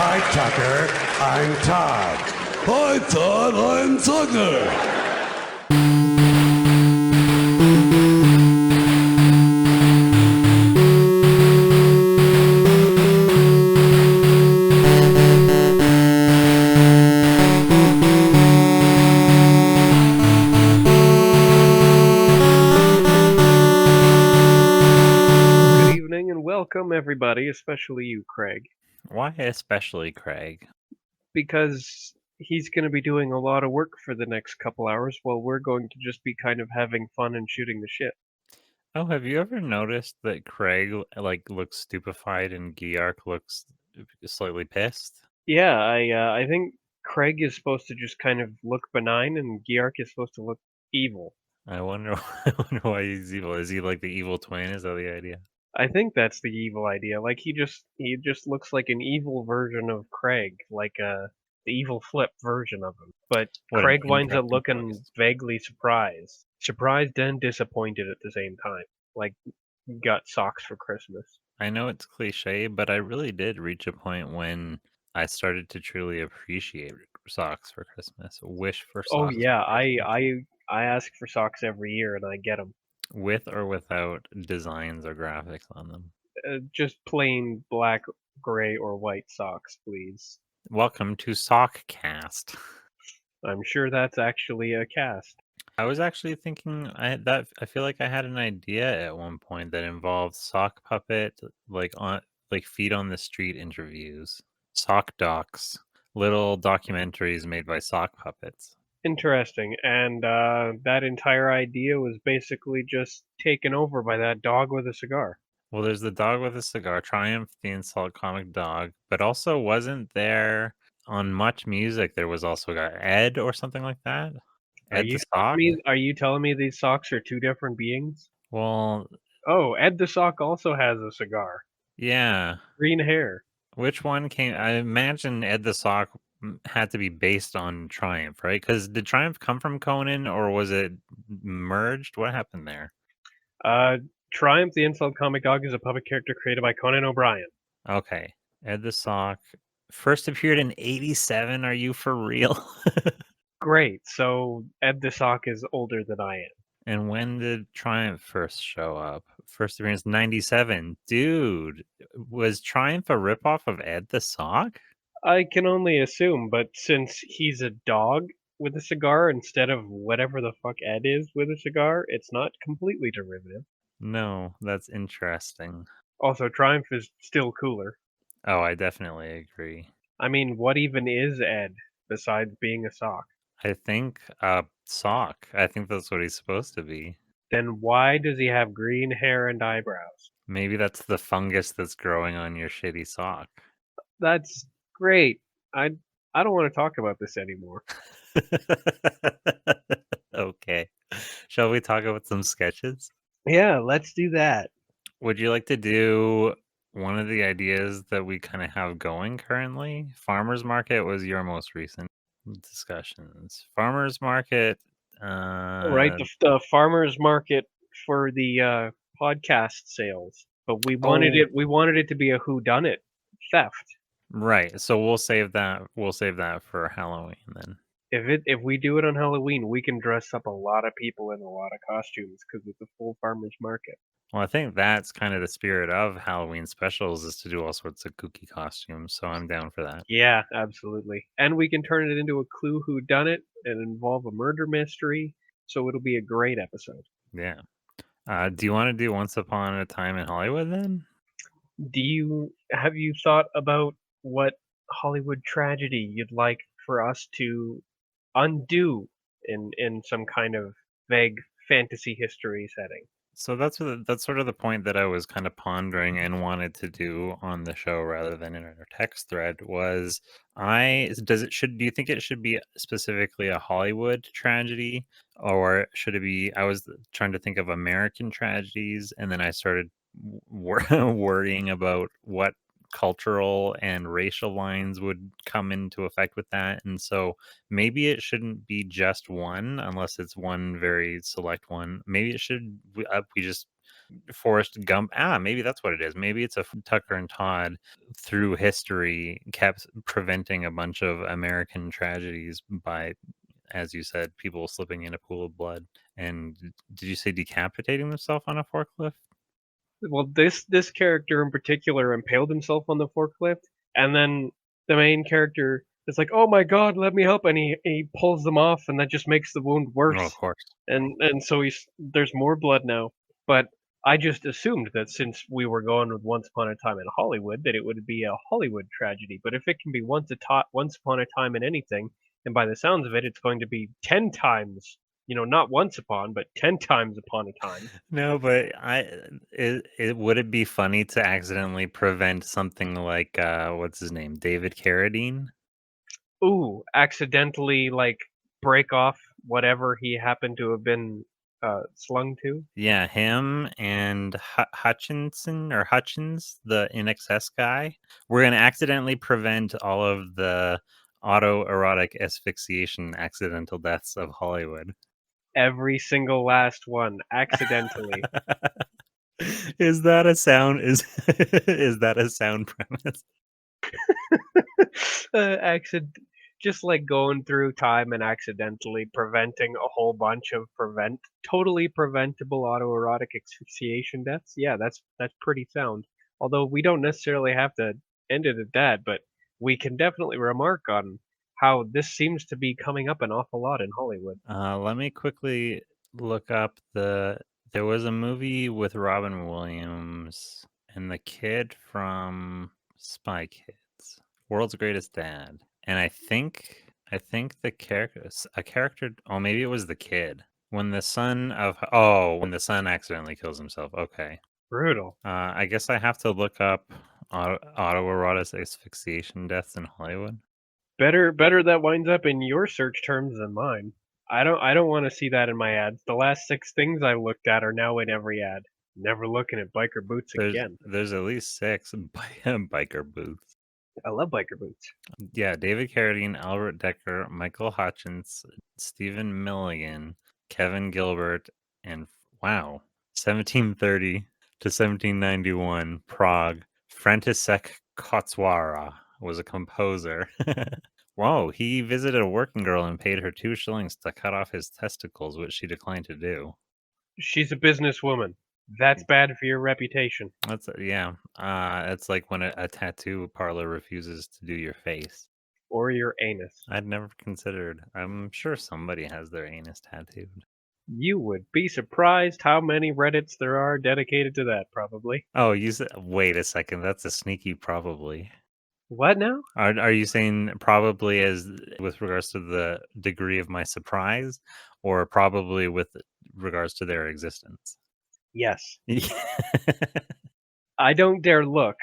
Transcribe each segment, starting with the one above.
Hi, Tucker. I'm Todd. Hi, Todd. I'm Tucker. Good evening and welcome, everybody, especially you, Craig, Why especially Craig? because he's going to be doing a lot of work for the next couple hours while we're going to just be kind of having fun and shooting the shit. Oh, have you ever noticed that Craig looks stupefied and Geark looks slightly pissed? Yeah, I think Craig is supposed to just kind of look benign and Geark is supposed to look evil. I wonder I wonder why he's evil. Is he like the evil twin? Is that the idea? I think that's the evil idea. Like he just looks like an evil version of Craig, like the evil flip version of him. But What an Craig winds up interesting looking choice. vaguely surprised and disappointed at the same time. Like got socks for Christmas. I know it's cliche, but I really did reach a point when I started to truly appreciate socks for Christmas. Wish for Oh socks yeah, for I Christmas. I I ask for socks every year and I get them. With or without designs or graphics on them. Just plain black, gray, or white socks, please. Welcome to Sockcast. I'm sure that's actually a cast. I was actually thinking I feel like I had an idea at one point that involved sock puppet like feet on the street interviews, sock docs, little documentaries made by sock puppets. Interesting. And that entire idea was basically just taken over by that dog with a cigar. Well, there's the dog with a cigar, Triumph the insult comic dog, but also wasn't there on Much Music there was also a guy Ed or something like that? Are Ed you the telling Sock? me? Are you telling me these socks are two different beings? Well, Oh, Ed the sock also has a cigar, yeah. green hair. Which one came I imagine Ed the Sock had to be based on Triumph, right? Because did Triumph come from Conan or was it merged? What happened there? Uh, Triumph the insult comic dog is a puppet character created by Conan O'Brien. Okay. Ed the Sock first appeared in 87. Are you for real? Great. So Ed the sock is older than I am. And when did Triumph first show up? First appearance 97. Dude, was Triumph a ripoff of Ed the Sock? I can only assume, but since he's a dog with a cigar instead of whatever the fuck Ed is with a cigar, it's not completely derivative. No, that's interesting. Also, Triumph is still cooler. Oh, I definitely agree. I mean, what even is Ed besides being a sock? I think sock. I think that's what he's supposed to be. Then why does he have green hair and eyebrows? Maybe that's the fungus that's growing on your shitty sock. That's great. I I don't want to talk about this anymore. Okay. Shall we talk about some sketches? Yeah, let's do that. Would you like to do one of the ideas that we kind of have going currently? Farmers market was your most recent discussions. Farmers market, Right, uh, the farmers market for the podcast sales, but oh, we wanted it to be a who done it theft. right. So we'll save that. We'll save that for Halloween then. If we do it on Halloween, we can dress up a lot of people in a lot of costumes because it's a full farmers market. Well, I think that's kind of the spirit of Halloween specials is to do all sorts of kooky costumes, so I'm down for that. Yeah, absolutely. And we can turn it into a clue who done it and involve a murder mystery, so it'll be a great episode. Yeah. Do you want to do Once Upon a Time in Hollywood then? Have you thought about what Hollywood tragedy you'd like for us to undo in some kind of vague fantasy history setting? So that's sort of the point that I was kind of pondering and wanted to do on the show rather than in our text thread was I does it should do you think it should be specifically a Hollywood tragedy or should it be I was trying to think of American tragedies and then I started worrying about what cultural and racial lines would come into effect with that and so maybe it shouldn't be just one unless it's one very select one. Maybe it should we just Forrest Gump. Maybe that's what it is. Maybe it's a Tucker and Todd through history kept preventing a bunch of American tragedies by, as you said, people slipping in a pool of blood. And did you say decapitating themselves on a forklift? Well, this character in particular impaled himself on the forklift, and then the main character is like, "Oh my god, let me help!" and he pulls them off, and that just makes the wound Oh, of worse. course. And so there's more blood now. But I just assumed that since we were going with Once Upon a Time in Hollywood, that it would be a Hollywood tragedy. But if it can be once upon a time in anything, and by the sounds of it, it's going to be 10 times. Not once upon, but 10 times upon a time. No, but it would it be funny to accidentally prevent something like what's his name? David Carradine? Ooh, accidentally like break off whatever he happened to have been slung to. Yeah, him and Hutchinson or Hutchins, the NXS guy. We're gonna accidentally prevent all of the autoerotic asphyxiation accidental deaths of Hollywood. Every single last one, accidentally. Is that a sound? Is that a sound premise? Accident, just like going through time and accidentally preventing a whole bunch of totally preventable autoerotic asphyxiation deaths. Yeah, that's pretty sound. Although we don't necessarily have to end it at that, but we can definitely remark on how this seems to be coming up an awful lot in Hollywood. Let me quickly look up the. There was a movie with Robin Williams and the kid from Spy Kids, World's Greatest Dad, and I think the character, a character. Oh, maybe it was the kid when the son of. Oh, when the son accidentally kills himself. Okay. Brutal. I guess I have to look up autoerotic asphyxiation deaths in Hollywood. Better that winds up in your search terms than mine. I don't want to see that in my ads. The last 6 things I looked at are now in every ad. Never looking at biker boots There's again. there's at least 6 biker booths. I love biker boots. Yeah, David Carradine, Albert Decker, Michael Hutchins, Stephen Milligan, Kevin Gilbert, and wow, 1730 to 1791, Prague. František Kotswara was a composer. Whoa, he visited a working girl and paid her 2 shillings to cut off his testicles, which she declined to do. She's a businesswoman. That's bad for your reputation. That's yeah. It's like when a tattoo parlor refuses to do your face. Or your anus. I'd never considered. I'm sure somebody has their anus tattooed. You would be surprised how many Reddits there are dedicated to that, probably. Oh, you said. Wait a second. That's a sneaky probably. What now? Are you saying probably as with regards to the degree of my surprise, or probably with regards to their existence? Yes. I don't dare look,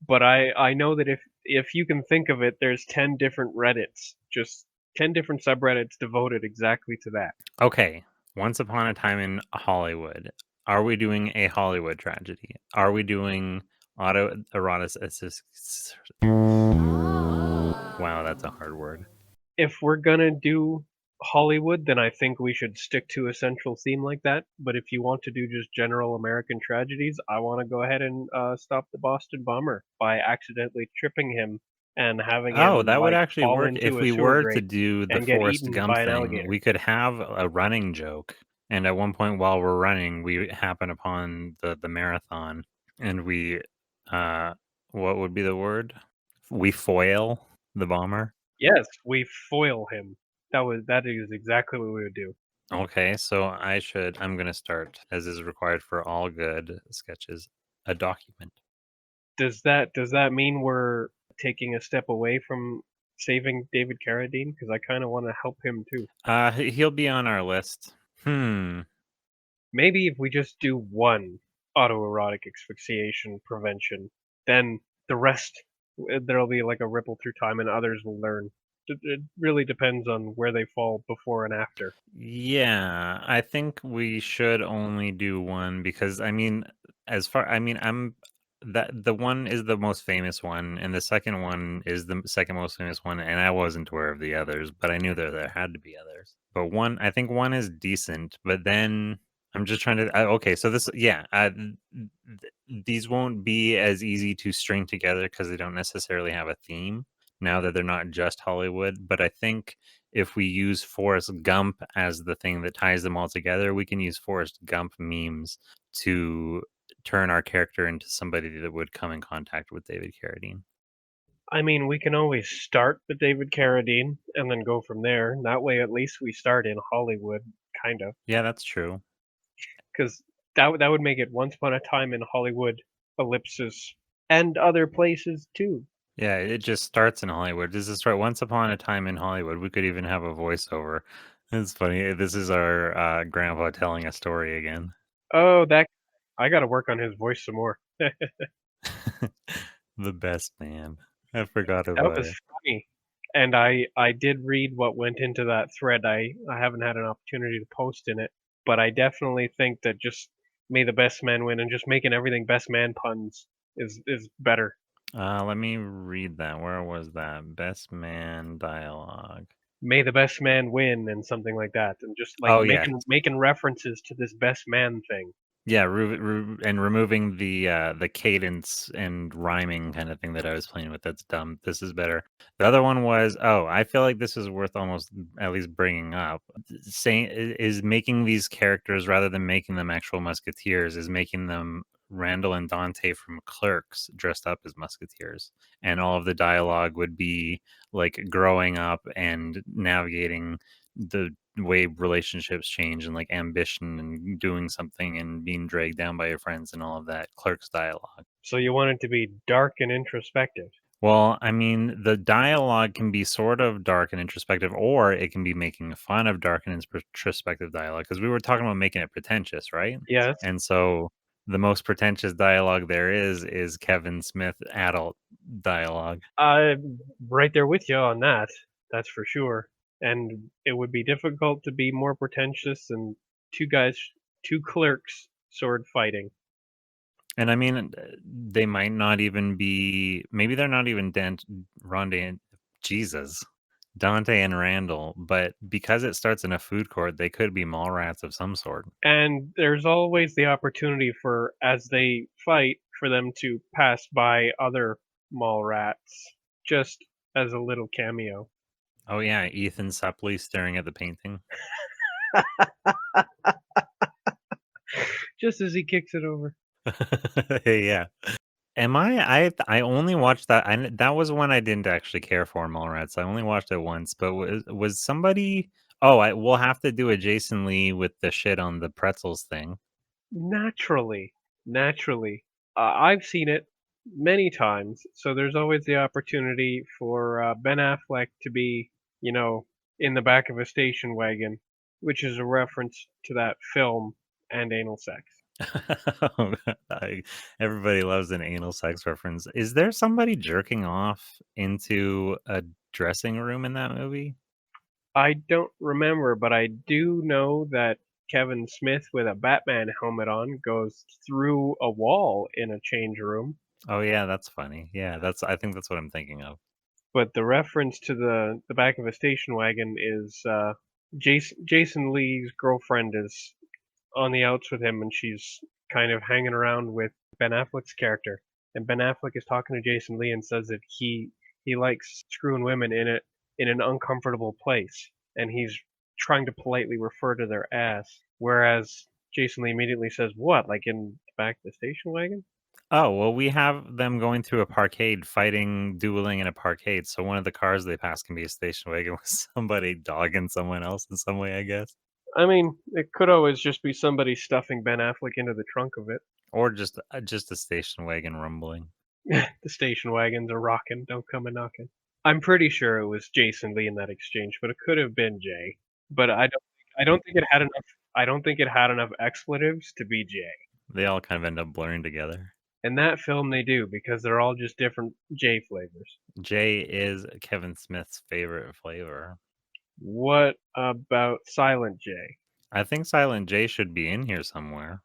but I know that if you can think of it, there's 10 different Reddits, just 10 different subreddits devoted exactly to that. Okay. Once upon a time in Hollywood. Are we doing a Hollywood tragedy? Are we doing autoerotic Wow, that's a hard word. If we're gonna do Hollywood, then I think we should stick to a central theme like that. But if you want to do just general American tragedies, I want to go ahead and stop the Boston bomber by accidentally tripping him and having Oh, him that would like actually fall work into if a we sewer were to grate do the and get Forrest eaten Gump by an thing. alligator. We could have a running joke, and at one point while we're running, we happen upon the marathon, and we what would be the word? We foil the bomber. Yes, we foil him. That is exactly what we would do. Okay, so I'm gonna start, as is required for all good sketches, a document. Does that mean we're taking a step away from saving David Carradine? Because I kind of want to help him too. He'll be on our list. Maybe if we just do one autoerotic asphyxiation prevention, then the rest there'll be like a ripple through time, and others will learn. It really depends on where they fall before and after. Yeah, I think we should only do one because I'm that the one is the most famous one, and the second one is the second most famous one, and I wasn't aware of the others, but I knew there had to be others. But I think one is decent, but then I'm just trying to. Okay, so this, yeah, these won't be as easy to string together because they don't necessarily have a theme. Now that they're not just Hollywood, but I think if we use Forrest Gump as the thing that ties them all together, we can use Forrest Gump memes to turn our character into somebody that would come in contact with David Carradine. I mean, we can always start with David Carradine and then go from there. That way, at least we start in Hollywood, kind of, Yeah, that's true. because that would make it Once Upon a Time in Hollywood, ellipsis, and other places too. Yeah, it just starts in Hollywood. This is right. Once upon a time in Hollywood. We could even have a voiceover. It's funny. This is our grandpa telling a story again. Oh, that I got to work on his voice some more. The best man. I forgot That about was it. funny. And I did read what went into that thread. I haven't had an opportunity to post in it, but I definitely think that just may the best man win and just making everything best man puns is better. Let me read that. Where was that? Best man dialogue. May the best man win and something like that, and just like Oh yeah, making references to this best man thing. yeah, and removing the cadence and rhyming kind of thing that I was playing with. That's dumb. This is better. The other one was, oh, I feel like this is worth almost at least bringing up. Saying is making these characters rather than making them actual musketeers is making them Randall and Dante from Clerks dressed up as musketeers, and all of the dialogue would be like growing up and navigating the way relationships change and like ambition and doing something and being dragged down by your friends and all of that Clerks dialogue. So you want it to be dark and introspective. Well, I mean, the dialogue can be sort of dark and introspective, or it can be making fun of dark and introspective dialogue because we were talking about making it pretentious, right? Yes. And so the most pretentious dialogue there is Kevin Smith adult dialogue. I'm right there with you on that. That's for sure. And it would be difficult to be more pretentious than two guys, two clerks sword fighting. And I mean, they might not even be. Maybe they're not even Ronde and Jesus, Dante and Randall. But because it starts in a food court, they could be mall rats of some sort. And there's always the opportunity for, as they fight, for them to pass by other mall rats, just as a little cameo. Oh yeah, Ethan Suplee staring at the painting. Just as he kicks it over. Yeah. Am I only watched that. That was one I didn't actually care for, Mallrats. I only watched it once, but was somebody? Oh, I we'll have to do a Jason Lee with the shit on the pretzels thing. Naturally, naturally. I've seen it many times, so there's always the opportunity for Ben Affleck to be, you know, in the back of a station wagon, which is a reference to that film and anal sex. I, everybody loves an anal sex reference. Is there somebody jerking off into a dressing room in that movie? I don't remember, but I do know that Kevin Smith with a Batman helmet on goes through a wall in a change room. Oh yeah, that's funny. Yeah, that's I think that's what I'm thinking of. But the reference to the back of a station wagon is Jason Lee's girlfriend is on the outs with him, and she's kind of hanging around with Ben Affleck's character. And Ben Affleck is talking to Jason Lee and says that he likes screwing women in an uncomfortable place, and he's trying to politely refer to their ass. Whereas Jason Lee immediately says, "What? Like in the back of the station wagon?" Oh, well, we have them going through a parkade, fighting, dueling in a parkade. So one of the cars they pass can be a station wagon with somebody dogging someone else in some way, I guess. I mean, it could always just be somebody stuffing Ben Affleck into the trunk of it. Or just a station wagon rumbling. The station wagons are rocking, don't come a knocking. I'm pretty sure it was Jason Lee in that exchange, but it could have been Jay. But I don't think it had enough I don't think it had enough expletives to be Jay. They all kind of end up blurring together. In that film they do because they're all just different Jay flavors. Jay is Kevin Smith's favorite flavor. What about Silent J? I think Silent J should be in here somewhere.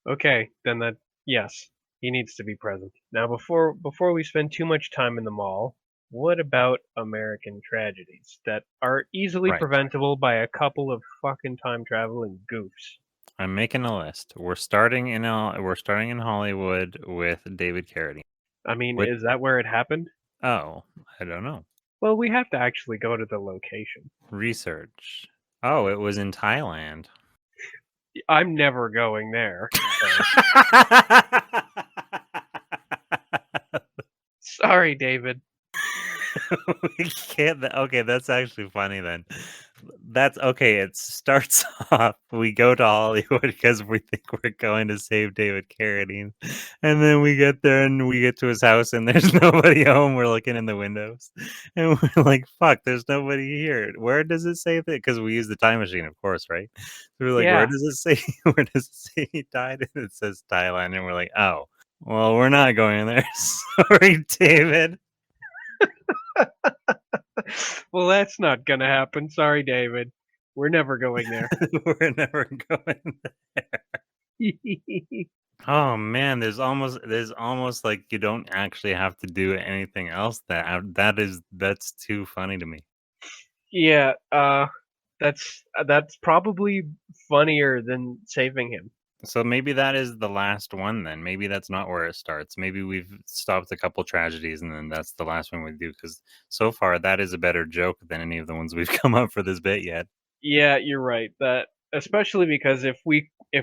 Okay, then that yes, he needs to be present. Now before we spend too much time in the mall, what about American tragedies that are easily Right. preventable by a couple of fucking time traveling goofs? I'm making a list. We're starting in Hollywood with David Carradine. I mean, Which, is that where it happened? oh, I don't know. Well, we have to actually go to the location. Research. Oh, it was in Thailand. I'm never going there. Sorry, David. We can't. Okay, that's actually funny then. That's okay. It starts off. We go to Hollywood because we think we're going to save David Carradine, and then we get there and we get to his house and there's nobody home. We're looking in the windows, and we're like, "Fuck, there's nobody here." Where does it say that? Because we use the time machine, of course, right? So we're like, "Where Yeah. does it say? Where does it say he died?" And it says Thailand, and we're like, "Oh, well, we're not going there." Sorry, David. Well, that's not gonna happen. Sorry, David. We're never going there. We're never going there. Oh man, there's almost like you don't actually have to do anything else. That's too funny to me. Yeah, that's probably funnier than saving him. So maybe that is the last one then. Maybe that's not where it starts. Maybe we've stopped a couple tragedies and then that's the last one we do because so far that is a better joke than any of the ones we've come up for this bit yet. Yeah, you're right. That especially because if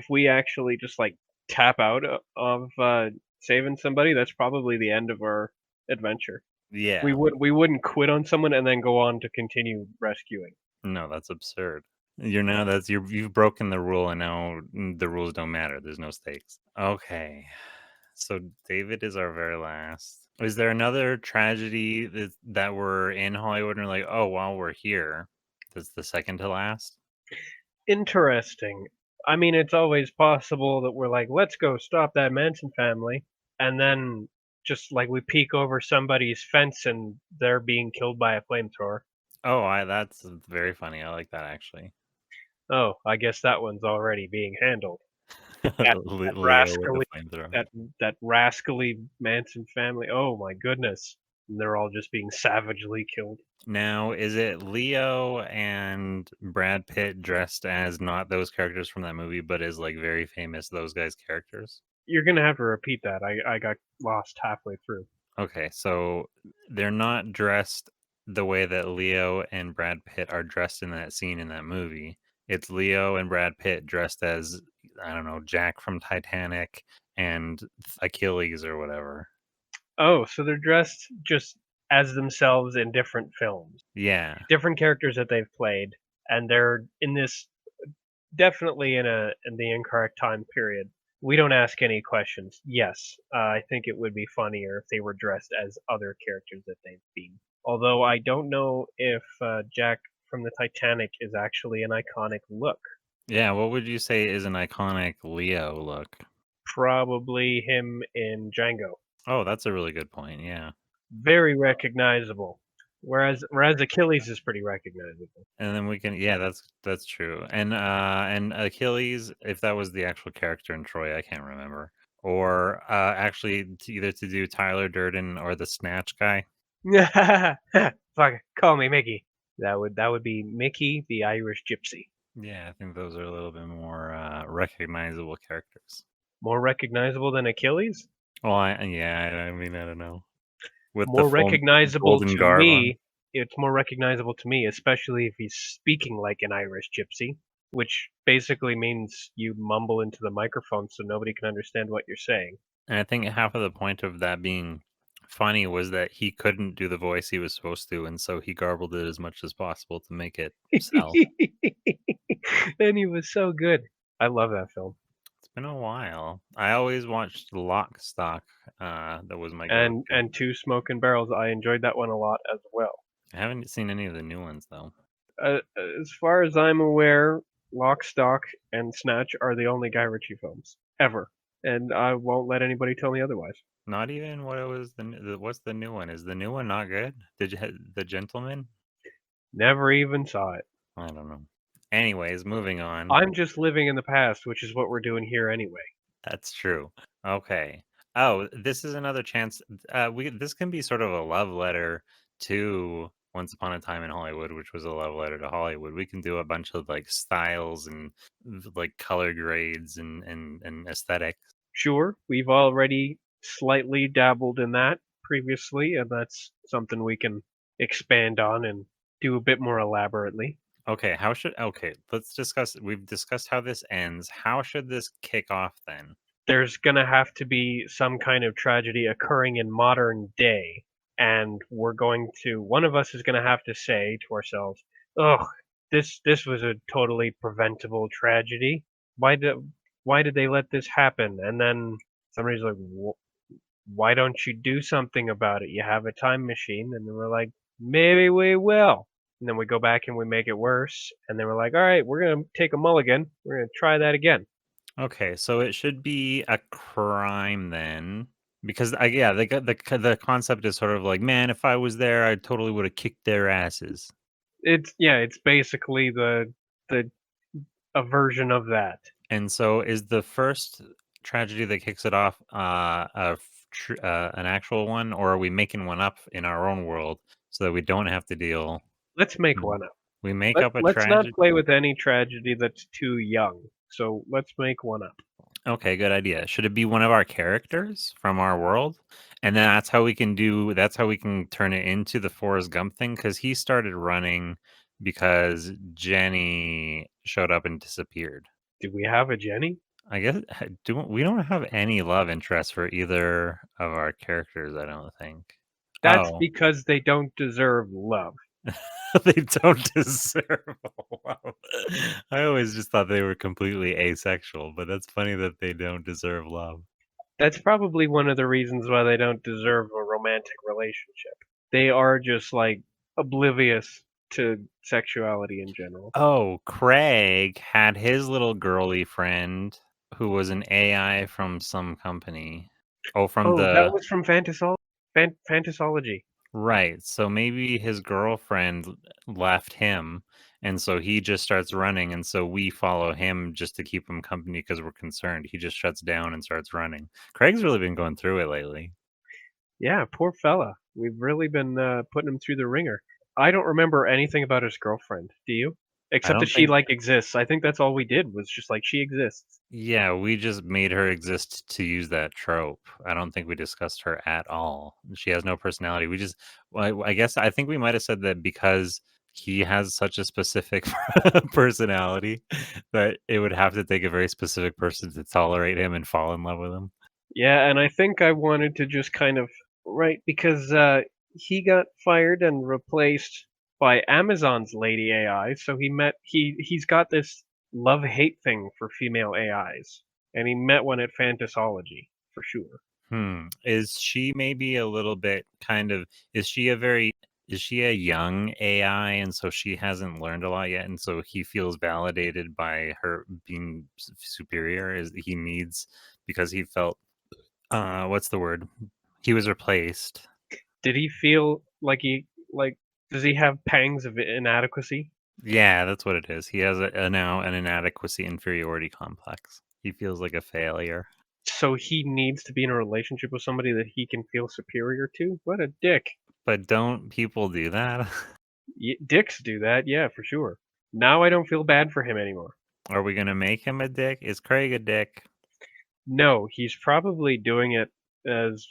we actually just like tap out of saving somebody, that's probably the end of our adventure. Yeah. We wouldn't quit on someone and then go on to continue rescuing. No, that's absurd. You've broken the rule and now the rules don't matter. There's no stakes. Okay. So David is our very last. Is there another tragedy that we're in Hollywood and we're like, oh, while we're here, that's the second to last? Interesting. I mean, it's always possible that we're like, let's go stop that Manson family, and then just like we peek over somebody's fence and they're being killed by a flamethrower. Oh, that's very funny. I like that actually. Oh, I guess that one's already being handled. That Leo with the rascally flamethrower. that rascally Manson family. Oh my goodness. And they're all just being savagely killed. Now, is it Leo and Brad Pitt dressed as not those characters from that movie, but as like very famous those guys' characters? You're gonna have to repeat that. I got lost halfway through. Okay, so they're not dressed the way that Leo and Brad Pitt are dressed in that scene in that movie. It's Leo and Brad Pitt dressed as, I don't know, Jack from Titanic and Achilles or whatever. Oh, so they're dressed just as themselves in different films. Yeah. Different characters that they've played, and they're in this definitely in the incorrect time period. We don't ask any questions. Yes, I think it would be funnier if they were dressed as other characters that they've been. Although I don't know if Jack from the Titanic is actually an iconic look. Yeah, what would you say is an iconic Leo look? Probably him in Django. Oh, that's a really good point. Yeah. Very recognizable. Whereas Achilles is pretty recognizable. And then we can, yeah, that's true. And Achilles, if that was the actual character in Troy, I can't remember. Or actually, either to do Tyler Durden or the Snatch guy. Fuck, call me Mickey. That would be Mickey, the Irish gypsy. Yeah, I think those are a little bit more recognizable characters. More recognizable than Achilles? Well, I mean, I don't know. With the More full recognizable golden to garb on. me. It's more recognizable to me, especially if he's speaking like an Irish gypsy, which basically means you mumble into the microphone so nobody can understand what you're saying. And I think half of the point of that being funny was that he couldn't do the voice he was supposed to, and so he garbled it as much as possible to make it sell. And he was so good. I love that film. It's been a while. I always watched Lock Stock. That was my And go-to. Two Smoking Barrels, I enjoyed that one a lot as well. I haven't seen any of the new ones though. As far as I'm aware, Lock, Stock, and Snatch are the only Guy Ritchie films ever, and I won't let anybody tell me otherwise. Not even what it was. What's the new one? Is the new one not good? Did you The Gentleman? Never even saw it. I don't know. Anyways, moving on. I'm just living in the past, which is what we're doing here anyway. That's true. Okay. Oh, this is another chance. This can be sort of a love letter to Once Upon a Time in Hollywood, which was a love letter to Hollywood. We can do a bunch of like styles and like color grades and aesthetics. Sure, we've already slightly dabbled in that previously, and that's something we can expand on and do a bit more elaborately. Okay, let's discuss. We've discussed how this ends. How should this kick off then? There's gonna have to be some kind of tragedy occurring in modern day, and one of us is gonna have to say to ourselves, "Ugh, this was a totally preventable tragedy. Why did why did they let this happen?" And then somebody's like, "Why don't you do something about it? You have a time machine." And then we're like, "Maybe we will." And then we go back and we make it worse, and then we're like, "All right, we're gonna take a mulligan. We're gonna try that again." Okay, so it should be a crime then, because yeah, the concept is sort of like, man, if I was there, I totally would have kicked their asses. It's basically the a version of that. And so, is the first tragedy that kicks it off an actual one, or are we making one up in our own world so that we don't have to deal? Let's make Hmm. one up. We make up a Let's not tragedy. play with any tragedy that's too young. So let's make one up. Okay, good idea. Should it be one of our characters from our world? And then that's how we can turn it into the Forrest Gump thing because he started running because Jenny showed up and disappeared. Do we have a Jenny? I guess we don't have any love interest for either of our characters, I don't think. That's Oh, because they don't deserve love. they don't deserve love. I always just thought they were completely asexual, but that's funny that they don't deserve love. That's probably one of the reasons why they don't deserve a romantic relationship. They are just like oblivious to sexuality in general. Oh, Craig had his little girly friend who was an AI from some company. Oh, from Oh, that the was from Fantasology. right. So maybe his girlfriend left him, and so he just starts running, and so we follow him just to keep him company because we're concerned. He just shuts down and starts running. Craig's really been going through it lately. Yeah, poor fella. We've really been putting him through the ringer. I don't remember anything about his girlfriend. Do you? I Except that don't she think like exists. I think that's all we did was just like she exists. Yeah, we just made her exist to use that trope. I don't think we discussed her at all. She has no personality. Well, I guess I think we might have said that because he has such a specific personality that it would have to take a very specific person to tolerate him and fall in love with him. Yeah, and I think I wanted to just kind of right because he got fired and replaced by Amazon's Lady AI. So he's got this love hate thing for female AIs, and he met one at Fantasology for sure. Is she maybe a little bit kind of is she a very is she a young AI and so she hasn't learned a lot yet and so he feels validated by her being superior is he needs because he felt what's the word? He was replaced. Did he feel like does he have pangs of inadequacy? Yeah, that's what it is. He has now an inadequacy inferiority complex. He feels like a failure. So he needs to be in a relationship with somebody that he can feel superior to? What a dick. But don't people do that? Dicks do that, yeah, for sure. Now I don't feel bad for him anymore. Are we gonna make him a dick? Is Craig a dick? No, he's probably doing it as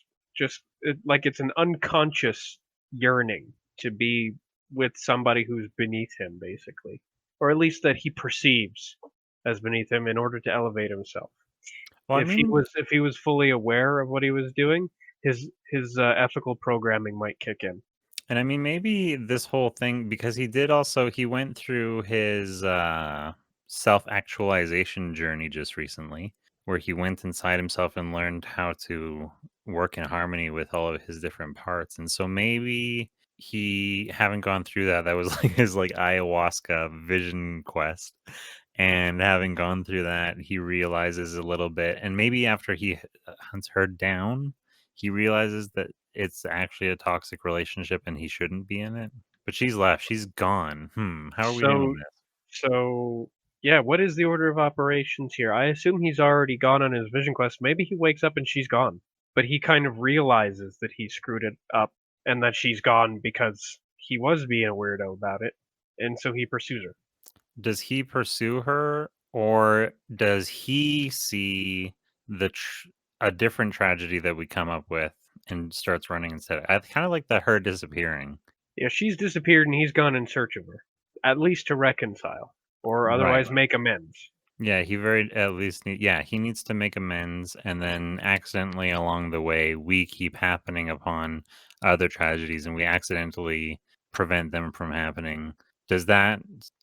like it's an unconscious yearning to be with somebody who's beneath him, basically. Or at least that he perceives as beneath him in order to elevate himself. Well, I mean, If he was fully aware of what he was doing, his ethical programming might kick in. and I mean, maybe this whole thing because he went through his self-actualization journey just recently, where he went inside himself and learned how to work in harmony with all of his different parts. And so maybe he haven't gone through that. That was like his like ayahuasca vision quest. And having gone through that, he realizes a little bit, and maybe after he hunts her down, he realizes that it's actually a toxic relationship and he shouldn't be in it. But she's left. She's gone. How are we doing So this? so yeah, what is the order of operations here? I assume he's already gone on his vision quest. Maybe he wakes up and she's gone. But he kind of realizes that he screwed it up and that she's gone because he was being a weirdo about it, and so he pursues her. Does he pursue her, or does he see a different tragedy that we come up with and starts running instead? I kind of like the her disappearing. Yeah, she's disappeared and he's gone in search of her, at least to reconcile or Right. otherwise make amends. Yeah, he very at least yeah, he needs to make amends, and then accidentally along the way we keep happening upon other tragedies and we accidentally prevent them from happening. Does that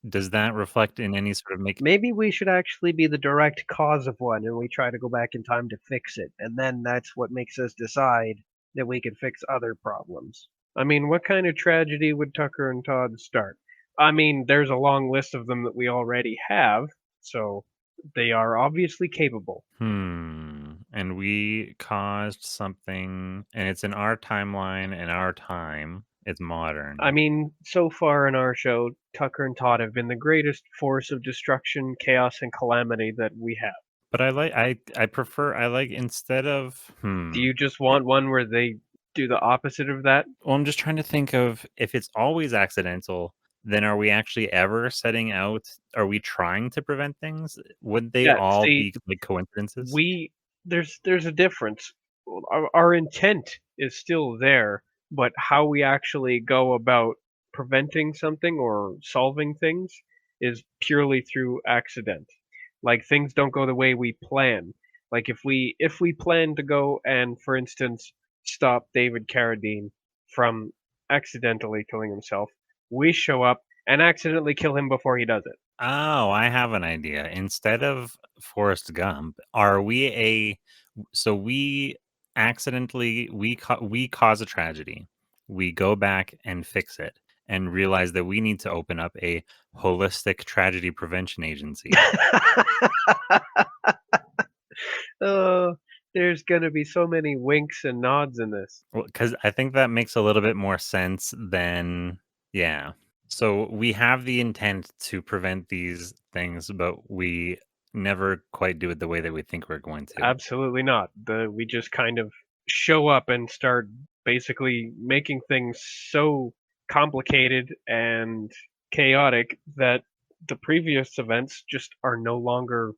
does that reflect in any sort of make Maybe we should actually be the direct cause of one and we try to go back in time to fix it, and then that's what makes us decide that we can fix other problems. I mean, what kind of tragedy would Tucker and Todd start? I mean, there's a long list of them that we already have, so they are obviously capable. And we caused something and it's in our timeline and our time. It's I modern. mean, so far in our show, Tucker and Todd have been the greatest force of destruction, chaos, and calamity that we have. But I prefer I like instead of Do you just want one where they do the opposite of that? well, I'm just trying to think of if it's always accidental, then are we actually ever setting out are we trying to prevent things? Would they Yeah, all see, be like coincidences? we there's a difference. Our intent is still there, but how we actually go about preventing something or solving things is purely through accident. Like things don't go the way we plan. Like if we plan to go and, for instance, stop David Carradine from accidentally killing himself, we show up and accidentally kill him before he does it. Oh, I have an idea. Instead of Forrest Gump, are we a so we accidentally we cause a tragedy. We go back and fix it and realize that we need to open up a holistic tragedy prevention agency. Oh, there's gonna be so many winks and nods in this. Well, because I think that makes a little bit more sense than yeah. So we have the intent to prevent these things, but we never quite do it the way that we think we're going to. Absolutely not. We just kind of show up and start basically making things so complicated and chaotic that the previous events just are no longer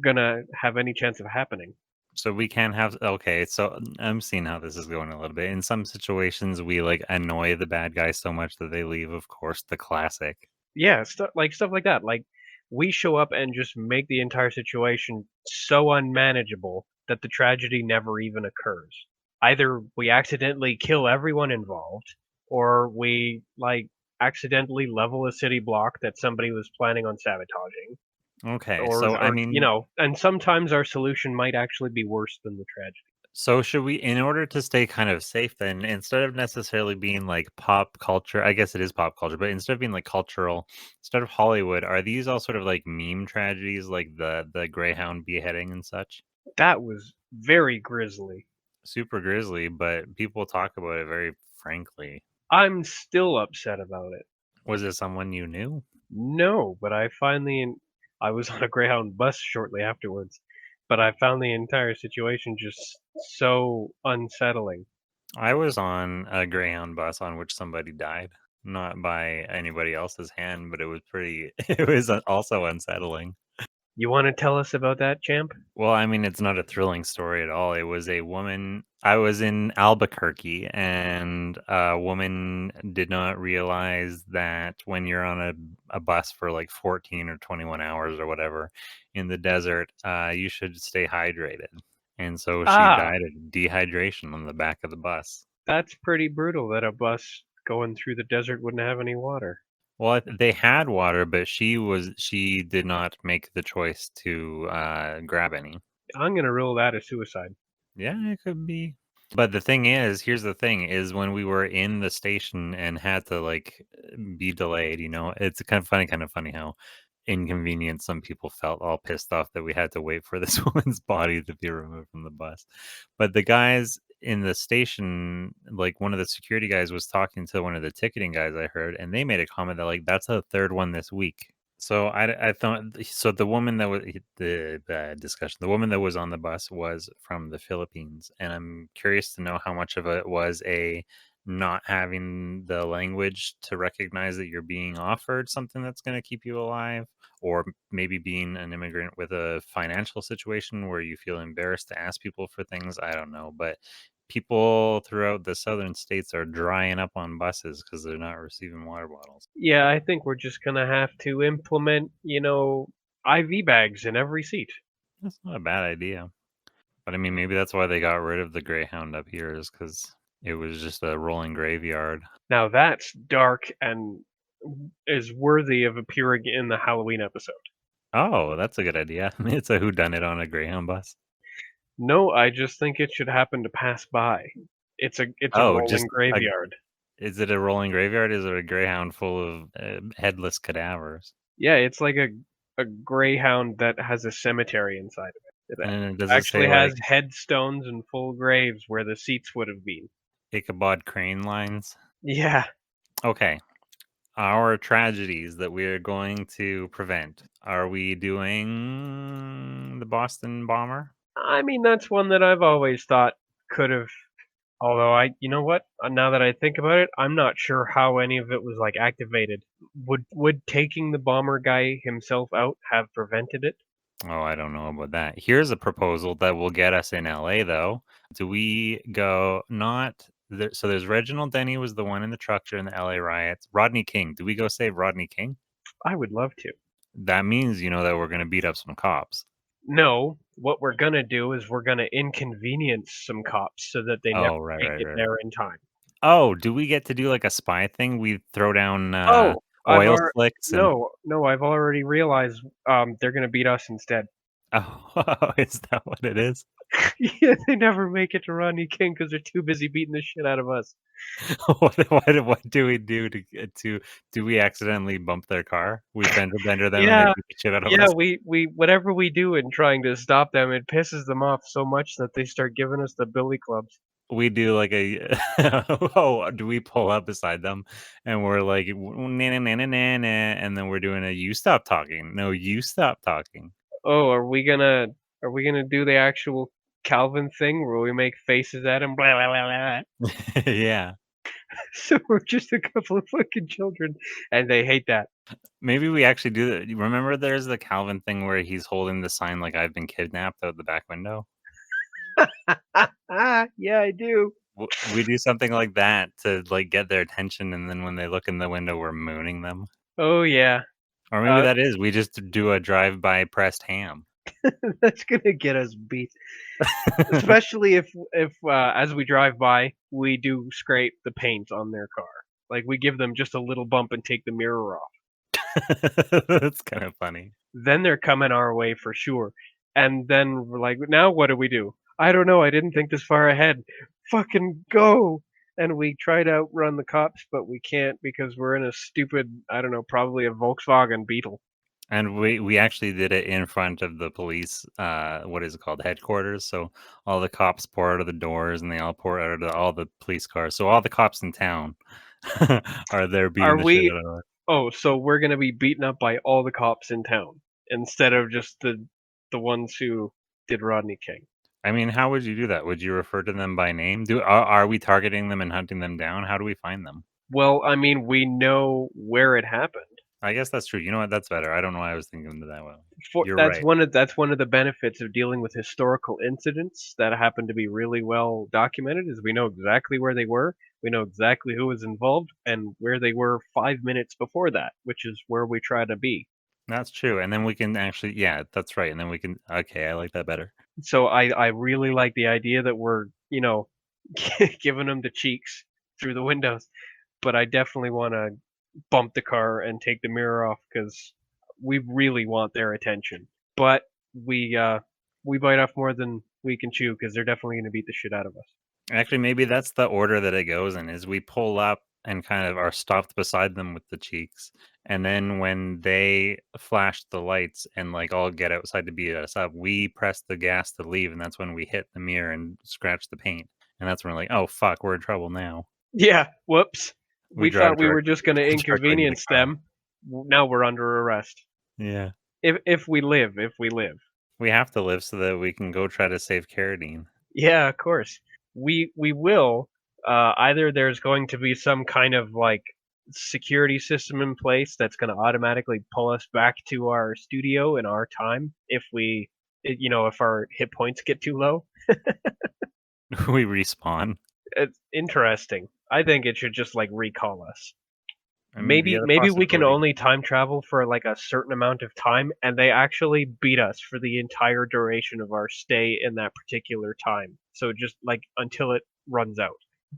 gonna have any chance of happening. So we can have okay, so I'm seeing how this is going a little bit. In some situations, we like annoy the bad guy so much that they leave, of course, the classic. Yeah, stuff like that. Like we show up and just make the entire situation so unmanageable that the tragedy never even occurs. Either we accidentally kill everyone involved, or we like accidentally level a city block that somebody was planning on sabotaging, Okay, or so I mean, and sometimes our solution might actually be worse than the tragedy. so should we, in order to stay kind of safe, then instead of necessarily being like pop culture, I guess it is pop culture, but instead of being like cultural, instead of Hollywood, are these all sort of like meme tragedies, like the Greyhound beheading and such? That was very grisly. Super grisly, but people talk about it very frankly. I'm still upset about it. Was it someone you knew? No, but I was on a Greyhound bus shortly afterwards, but I found the entire situation just so unsettling. I was on a Greyhound bus on which somebody died, not by anybody else's hand, but it was pretty, it was also unsettling. You wanna tell us about that, champ? Well, I mean, it's not a thrilling story at all. It was a woman. I was in Albuquerque, and a woman did not realize that when you're on a bus for like 14 or 21 hours or whatever in the desert, you should stay hydrated. And so she Ah, died of dehydration on the back of the bus. that's pretty brutal that a bus going through the desert wouldn't have any water. Well, they had water, but she did not make the choice to grab any. I'm gonna rule that as suicide. Yeah, it could be. But the thing is, here's the thing, is when we were in the station and had to like be delayed, it's kind of funny how inconvenient some people felt all pissed off that we had to wait for this woman's body to be removed from the bus. But the guys in the station, like one of the security guys was talking to one of the ticketing guys I heard, and they made a comment that like that's the third one this week. So I thought so the woman that was the discussion, the woman that was on the bus was from the Philippines, and I'm curious to know how much of it was a not having the language to recognize that you're being offered something that's going to keep you alive, or maybe being an immigrant with a financial situation where you feel embarrassed to ask people for things. I don't know, but people throughout the southern states are drying up on buses because they're not receiving water bottles. Yeah, I think we're just gonna have to implement, IV bags in every seat. That's not a bad idea. But I mean, maybe that's why they got rid of the Greyhound up here, is because it was just a rolling graveyard. Now that's dark and is worthy of appearing in the Halloween episode. Oh, that's a good idea. It's a whodunit on a Greyhound bus. No, I just think it should happen to pass by. It's a Oh, rolling just graveyard. is it a rolling graveyard? Is it a Greyhound full of headless cadavers? Yeah, it's like a greyhound that has a cemetery inside of it. It And does it say actually has like headstones and full graves where the seats would have been. Ichabod Crane lines? Yeah, Okay. Our tragedies that we are going to prevent. Are we doing the Boston bomber? I mean that's one that I've always thought could have. Although you know what? Now that I think about it, I'm not sure how any of it was like activated. Would taking the bomber guy himself out have prevented it? Oh, I don't know about that. Here's a proposal that will get us in LA, though. Do we go not there? So there's Reginald Denny was the one in the truck during the LA riots. Rodney King. Do we go save Rodney King? I would love to. That means, that we're going to beat up some cops. No, what we're gonna do is we're gonna inconvenience some cops so that they never Oh, right, make right, it right. there in time. Oh, do we get to do like a spy thing? We throw down Oh, I've oil already slicks and no, I've already realized, they're gonna beat us instead. oh, is that what it is? Yeah, they never make it to Rodney King because 'cause they're too busy beating the shit out of us. What do we do to get to? Do we accidentally bump their car? We fender bender them and they Yeah, beat the shit out of yeah, us. we whatever we do in trying to stop them, it pisses them off so much that they start giving us the billy clubs. We do like a oh, do we pull up beside them and we're like "Na, na, na, na, na, na," and then we're doing a you stop talking. No, you stop talking. Oh, are we gonna do the actual Calvin thing where we make faces at him? Blah, blah, blah, blah. Yeah. So we're just a couple of fucking children, and they hate that. Maybe we actually do that. Remember there's the Calvin thing where he's holding the sign like I've been kidnapped out the back window? Yeah, I do. We do something like that to like get their attention, and then when they look in the window, we're mooning them. Oh yeah, Or maybe uh, that is we just do a drive-by pressed ham. that's gonna get us beat. Especially if as we drive by, we do scrape the paint on their car. Like we give them just a little bump and take the mirror off. That's kind of funny. Then they're coming our way for sure. And then we're like, now what do we do? I don't know. I didn't think this far ahead. Fucking go. And we try to outrun the cops, but we can't because we're in a stupid, I don't know, probably a Volkswagen Beetle. And we actually did it in front of the police, what is it called? Headquarters. So all the cops pour out of the doors and they all pour out of all the police cars. So all the cops in town are there beating Are the shit we? out of us. Oh, so we're gonna be beaten up by all the cops in town instead of just the ones who did Rodney King. I mean, how would you do that? Would you refer to them by name? Are we targeting them and hunting them down? How do we find them? Well, I mean, we know where it happened. I guess that's true. You know what? That's better. I don't know why I was thinking of that way. For You're that's right. one of the benefits of dealing with historical incidents that happen to be really well documented is we know exactly where they were, we know exactly who was involved, and where they were 5 minutes before that, which is where we try to be. That's true. And then we can actually, yeah, that's right. And then we can, okay, I like that better. So I really like the idea that we're giving them the cheeks through the windows, but I definitely want to bump the car and take the mirror off because we really want their attention. But we bite off more than we can chew because they're definitely going to beat the shit out of us. Actually, maybe that's the order that it goes in is we pull up and kind of are stopped beside them with the cheeks. And then when they flash the lights and like all get outside to beat us up, we press the gas to leave. And that's when we hit the mirror and scratch the paint. And that's when we're like, oh, fuck, we're in trouble now. Yeah, whoops. We We drive thought we were directly, just going to directly into the inconvenience car. them. Now we're under arrest. Yeah. If we live, if we live. We have to live so that we can go try to save Carradine. Yeah, of course. We will. Either there's going to be some kind of like security system in place that's going to automatically pull us back to our studio in our time if if our hit points get too low. We respawn. It's interesting. I think it should just like recall us. I mean, the other Maybe we can possibility. only time travel for like a certain amount of time, and they actually beat us for the entire duration of our stay in that particular time. So just like until it runs out.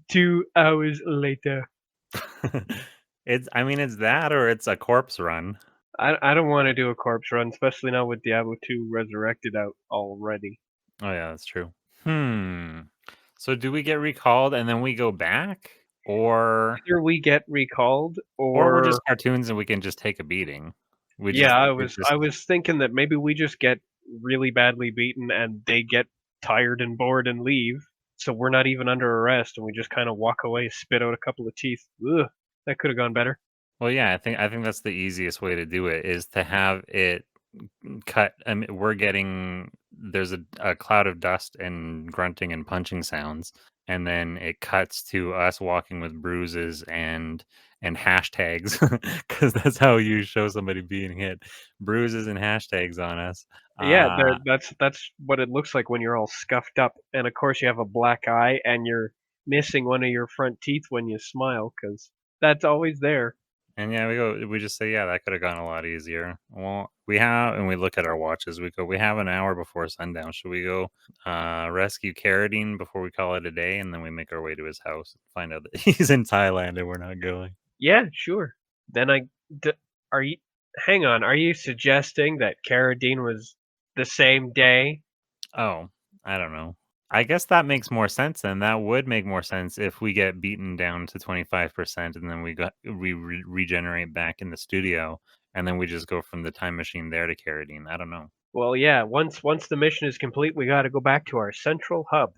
2 hours later. I mean, it's that or it's a corpse run. I don't want to do a corpse run, especially not with Diablo 2 Resurrected out already. Oh yeah, that's true. So do we get recalled and then we go back, Either we get recalled, or we're just or cartoons and we can just take a beating? yeah, We just I was thinking that maybe we just get really badly beaten and they get tired and bored and leave, so we're not even under arrest and we just kind of walk away, spit out a couple of teeth. Ugh, that could have gone better. well, yeah, I think that's the easiest way to do it is to have it cut. I mean, there's a cloud of dust and grunting and punching sounds, and then it cuts to us walking with bruises and hashtags because that's how you show somebody being hit, bruises and hashtags on us. Yeah, Uh, that's what it looks like when you're all scuffed up, and of course you have a black eye and you're missing one of your front teeth when you smile, because that's always there. and yeah, we just say, yeah, that could have gone a lot easier. Well, and we look at our watches. We go, we have an hour before sundown. Should we go rescue Carradine before we call it a day? And then we make our way to his house, find out that he's in Thailand and we're not going. Yeah, sure. Then are you? Hang on, are you suggesting that Carradine was the same day? Oh, I don't know. I guess that makes more sense then. That would make more sense if we get beaten down to 25% and then we regenerate back in the studio and then we just go from the time machine there to Carradine. I don't know. Well, yeah. Once the mission is complete, we got to go back to our central hub.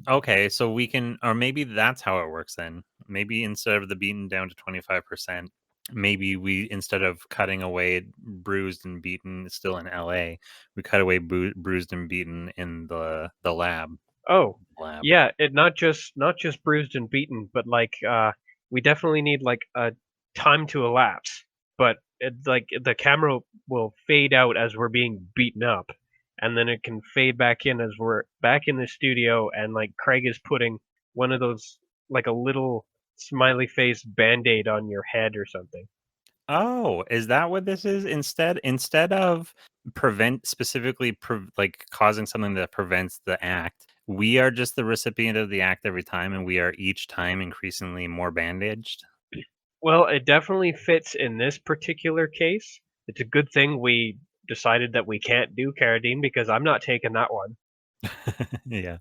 Okay, so we can, or maybe that's how it works then. Maybe instead of the beaten down to 25%, maybe we, instead of cutting away bruised and beaten still in LA, we cut away bruised and beaten in the lab. Oh, Lab. yeah. It not just bruised and beaten, but like we definitely need like a time to elapse. But like the camera will fade out as we're being beaten up, and then it can fade back in as we're back in the studio, and like Craig is putting one of those like a little smiley face band-aid on your head or something. Oh, is that what this is? Instead of like causing something that prevents the act, we are just the recipient of the act every time, and we are each time increasingly more bandaged. Well, it definitely fits in this particular case. It's a good thing we decided that we can't do Carradine because I'm not taking that one. Yeah.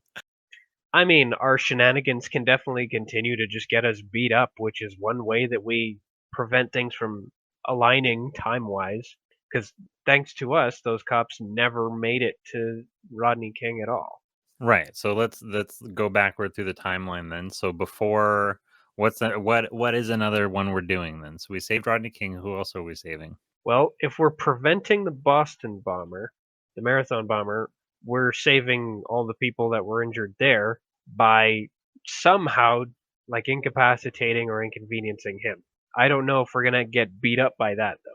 I mean, our shenanigans can definitely continue to just get us beat up, which is one way that we prevent things from aligning time-wise. Because thanks to us, those cops never made it to Rodney King at all. Right. So let's go backward through the timeline then. So before what is another one we're doing then? So we saved Rodney King. Who else are we saving? Well, if we're preventing the Boston bomber, the marathon bomber, we're saving all the people that were injured there by somehow like incapacitating or inconveniencing him. I don't know if we're gonna get beat up by that though.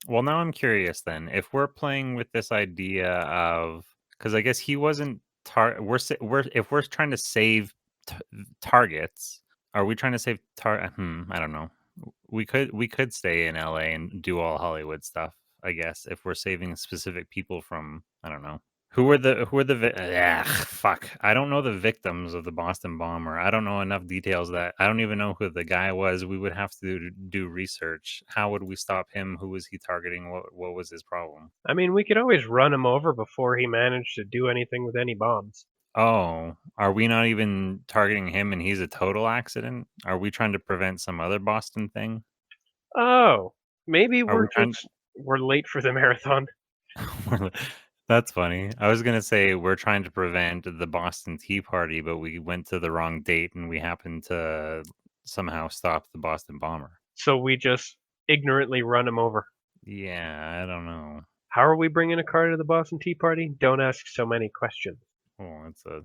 Well, now I'm curious then. If we're playing with this idea of, because I guess he wasn't we're if we're trying to save t- targets, are we trying to save I don't know. We could stay in LA and do all Hollywood stuff, I guess, if we're saving specific people from, I don't know. Fuck. I don't know the victims of the Boston bomber. I don't know enough details that I don't even know who the guy was. We would have to do research. How would we stop him? Who was he targeting? What was his problem? I mean, we could always run him over before he managed to do anything with any bombs. Oh, are we not even targeting him and he's a total accident? Are we trying to prevent some other Boston thing? Oh, maybe Are we trying we're late for the marathon. That's funny. I was gonna say we're trying to prevent the Boston Tea Party, but we went to the wrong date and we happened to somehow stop the Boston bomber. So we just ignorantly run him over. Yeah, I don't know. How are we bringing a car to the Boston Tea Party? Don't ask so many questions. Oh, it's a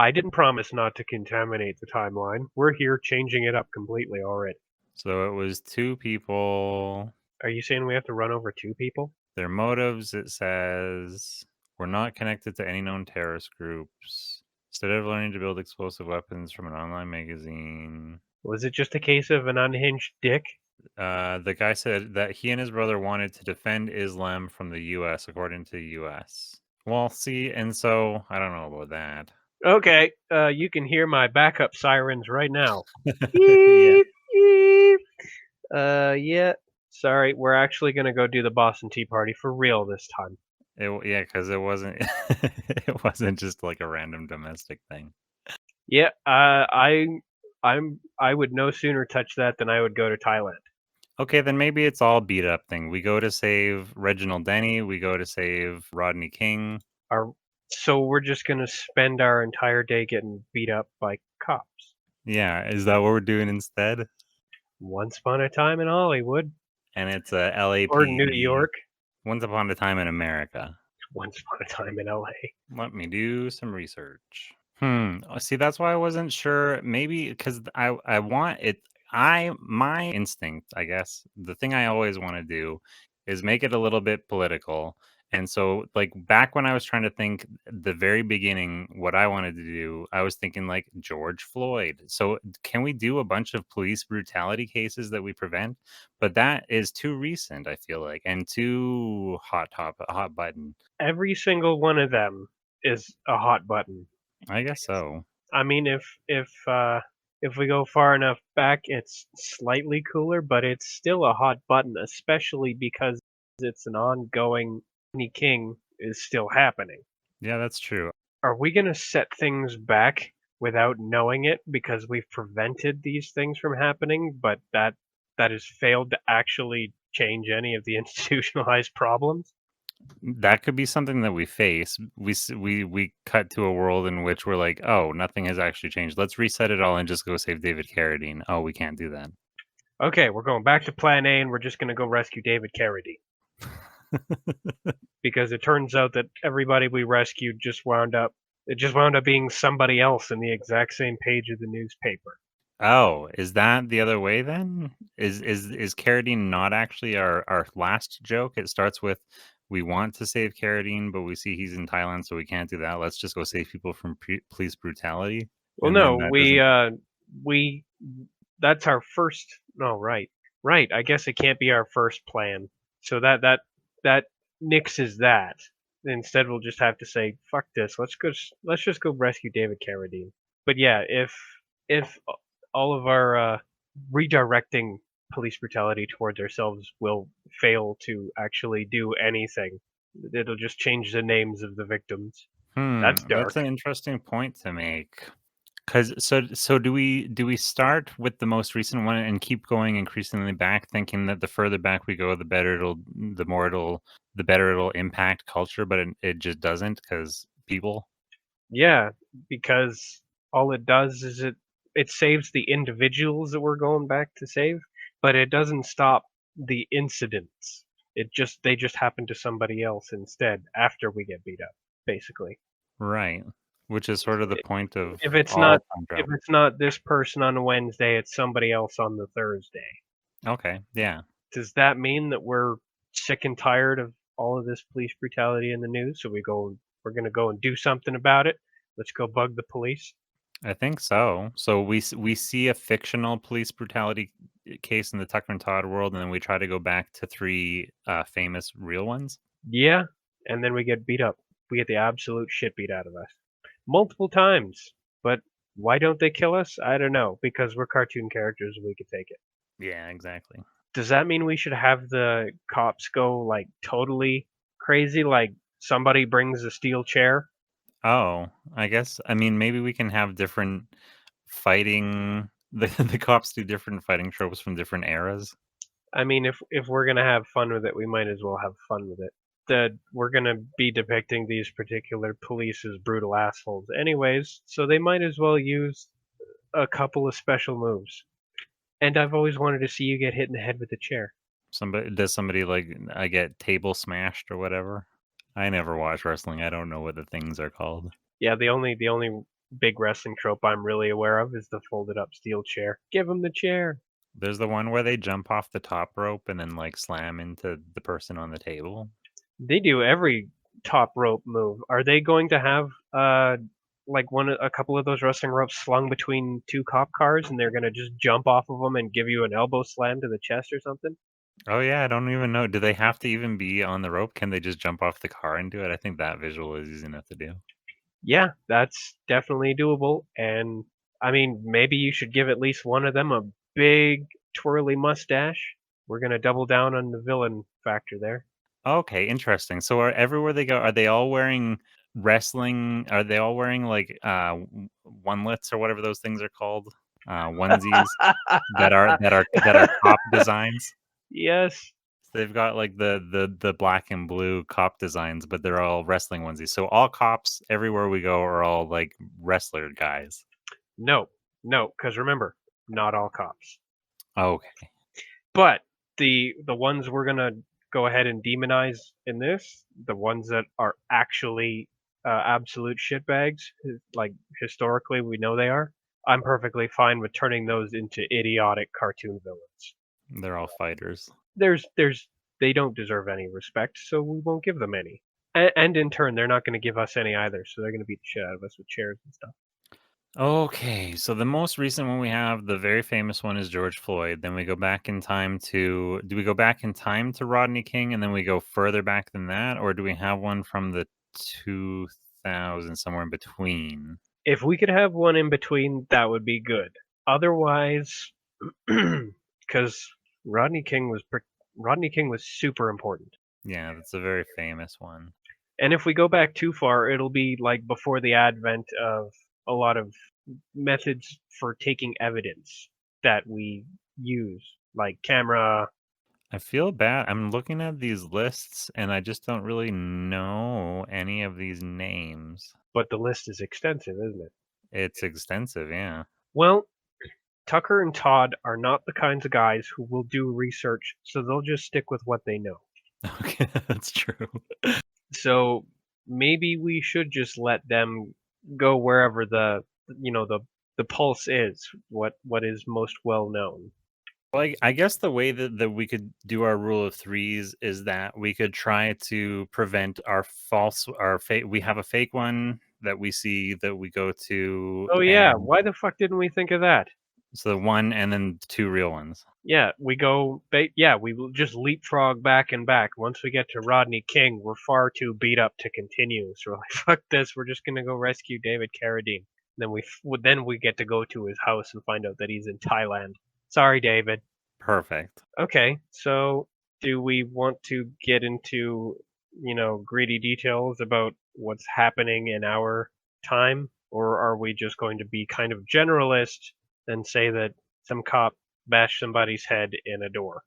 I didn't promise not to contaminate the timeline. We're here changing it up completely already. So it was 2 people. Are you saying we have to run over 2 people? Their motives, it says, were not connected to any known terrorist groups. Instead of learning to build explosive weapons from an online magazine. Was it just a case of an unhinged dick? The guy said that he and his brother wanted to defend Islam from the U.S., according to the U.S. Well, see, and so I don't know about that. Okay, you can hear my backup sirens right now. Yeah. Beep, beep. Yeah. Sorry, we're actually gonna go do the Boston Tea Party for real this time. Yeah, because it wasn't it wasn't just like a random domestic thing. Yeah, I would no sooner touch that than I would go to Thailand. Okay, then maybe it's all beat up thing. We go to save Reginald Denny. We go to save Rodney King. So we're just gonna spend our entire day getting beat up by cops. Yeah, is that what we're doing instead? Once upon a time in Hollywood And it's a or New LAPD. York. Once upon a time in America. Once upon a time in LA. Let me do some research. See, that's why I wasn't sure. Maybe because I want it. My instinct, I guess, the thing I always want to do is make it a little bit political. And so, like back when I was trying to think the very beginning, what I wanted to do, I was thinking like George Floyd. So, can we do a bunch of police brutality cases that we prevent? But that is too recent, I feel like, and too hot button. Every single one of them is a hot button. I guess so. I mean, if we go far enough back, it's slightly cooler, but it's still a hot button, especially because it's an ongoing. Rodney King is still happening. Yeah, that's true. Are we gonna set things back without knowing it because we've prevented these things from happening, but that has failed to actually change any of the institutionalized problems? That could be something that we face. We cut to a world in which we're like, oh, nothing has actually changed. Let's reset it all and just go save David Carradine. Oh, we can't do that. Okay, we're going back to plan A and we're just gonna go rescue David Carradine. Because it turns out that everybody we rescued just wound up being somebody else in the exact same page of the newspaper. Oh, is that the other way then? Is Carradine not actually our last joke? It starts with we want to save Carradine, but we see he's in Thailand, so we can't do that. Let's just go save people from police brutality. Well, And then no, that doesn't. we that's our first. No, right. I guess it can't be our first plan. So that nixes that. Instead, we'll just have to say, "Fuck this. Let's just go rescue David Carradine." But yeah, if all of our redirecting police brutality towards ourselves will fail to actually do anything, it'll just change the names of the victims. That's dark. That's an interesting point to make. Cause so do we start with the most recent one and keep going increasingly back, thinking that the further back we go, the better it'll impact culture, but it just doesn't because people. Yeah, because all it does is it saves the individuals that we're going back to save, but it doesn't stop the incidents. They just happen to somebody else instead after we get beat up, basically. Right. Which is sort of the point of If it's all not time if travel. it's not this person on a Wednesday, it's somebody else on the Thursday. Okay, yeah. Does that mean that we're sick and tired of all of this police brutality in the news? So we're gonna go and do something about it. Let's go bug the police. I think so. So we see a fictional police brutality case in the Tucker and Todd world, and then we try to go back to 3 famous real ones. Yeah, and then we get beat up. We get the absolute shit beat out of us. Multiple times. But why don't they kill us? I don't know. Because we're cartoon characters and we could take it. Yeah, exactly. Does that mean we should have the cops go like totally crazy? Like somebody brings a steel chair? Oh, I guess I mean maybe we can have different fighting the cops do different fighting tropes from different eras. I mean, if we're gonna have fun with it, we might as well have fun with it. That we're gonna be depicting these particular police as brutal assholes, anyways. So they might as well use a couple of special moves. And I've always wanted to see you get hit in the head with a chair. Somebody like I get table smashed or whatever. I never watch wrestling. I don't know what the things are called. Yeah, the only big wrestling trope I'm really aware of is the folded up steel chair. Give him the chair. There's the one where they jump off the top rope and then like slam into the person on the table. They do every top rope move. Are they going to have like a couple of those wrestling ropes slung between two cop cars, and they're gonna just jump off of them and give you an elbow slam to the chest or something? Oh yeah, I don't even know. Do they have to even be on the rope? Can they just jump off the car and do it? I think that visual is easy enough to do. Yeah, that's definitely doable. And I mean, maybe you should give at least one of them a big twirly mustache. We're gonna double down on the villain factor there. Okay, interesting. So are everywhere they go, are they all wearing wrestling? Are they all wearing like onelets or whatever those things are called? Onesies that are cop designs. Yes. They've got like the black and blue cop designs, but they're all wrestling onesies. So all cops everywhere we go are all like wrestler guys. No, no, because remember, not all cops. Okay. But the ones we're gonna go ahead and demonize in this, the ones that are actually absolute shitbags, like historically we know they are, I'm perfectly fine with turning those into idiotic cartoon villains. They're all fighters. There's they don't deserve any respect, so we won't give them any. And in turn, they're not going to give us any either, so they're going to beat the shit out of us with chairs and stuff. Okay, so the most recent one we have, the very famous one is George Floyd. Then we go back in time to, do we go back in time to Rodney King and then we go further back than that? Or do we have one from the 2000s, somewhere in between? If we could have one in between, that would be good. Otherwise, because Rodney King was super important. Yeah, that's a very famous one. And if we go back too far, it'll be like before the advent of a lot of methods for taking evidence that we use, like camera. I feel bad. I'm looking at these lists and I just don't really know any of these names. But the list is extensive, isn't it? It's extensive, yeah. Well, Tucker and Todd are not the kinds of guys who will do research, so they'll just stick with what they know. Okay, that's true. So maybe we should just let them go wherever the pulse is, what is most well known. Well, I guess the way that we could do our rule of threes is that we could try to prevent our fake. We have a fake one that we see that we go to, Oh yeah, and why the fuck didn't we think of that? so one and then two real ones. Yeah, we will just leapfrog back and back. Once we get to Rodney King, we're far too beat up to continue. So we're like, fuck this, we're just gonna go rescue David Carradine. Then we get to go to his house and find out that he's in Thailand. Sorry, David. Perfect. Okay, so do we want to get into, greedy details about what's happening in our time? Or are we just going to be kind of generalist and say that some cop bashed somebody's head in a door?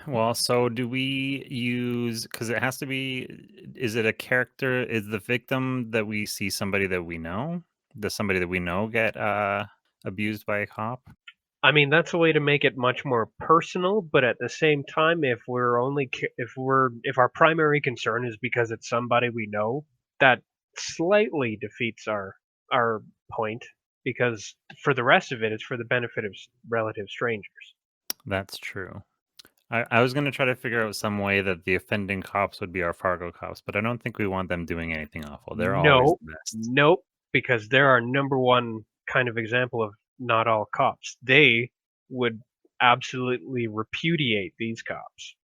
Well, so do we use, because it has to be, is it a character? Is the victim that we see somebody that we know? Does somebody that we know get abused by a cop? I mean, that's a way to make it much more personal, but at the same time, if our primary concern is because it's somebody we know, that slightly defeats our point, because for the rest of it, it's for the benefit of relative strangers. That's true. I was going to try to figure out some way that the offending cops would be our Fargo cops, but I don't think we want them doing anything awful. They're always No, the best. nope, because they're our number one kind of example of not all cops. They would absolutely repudiate these cops.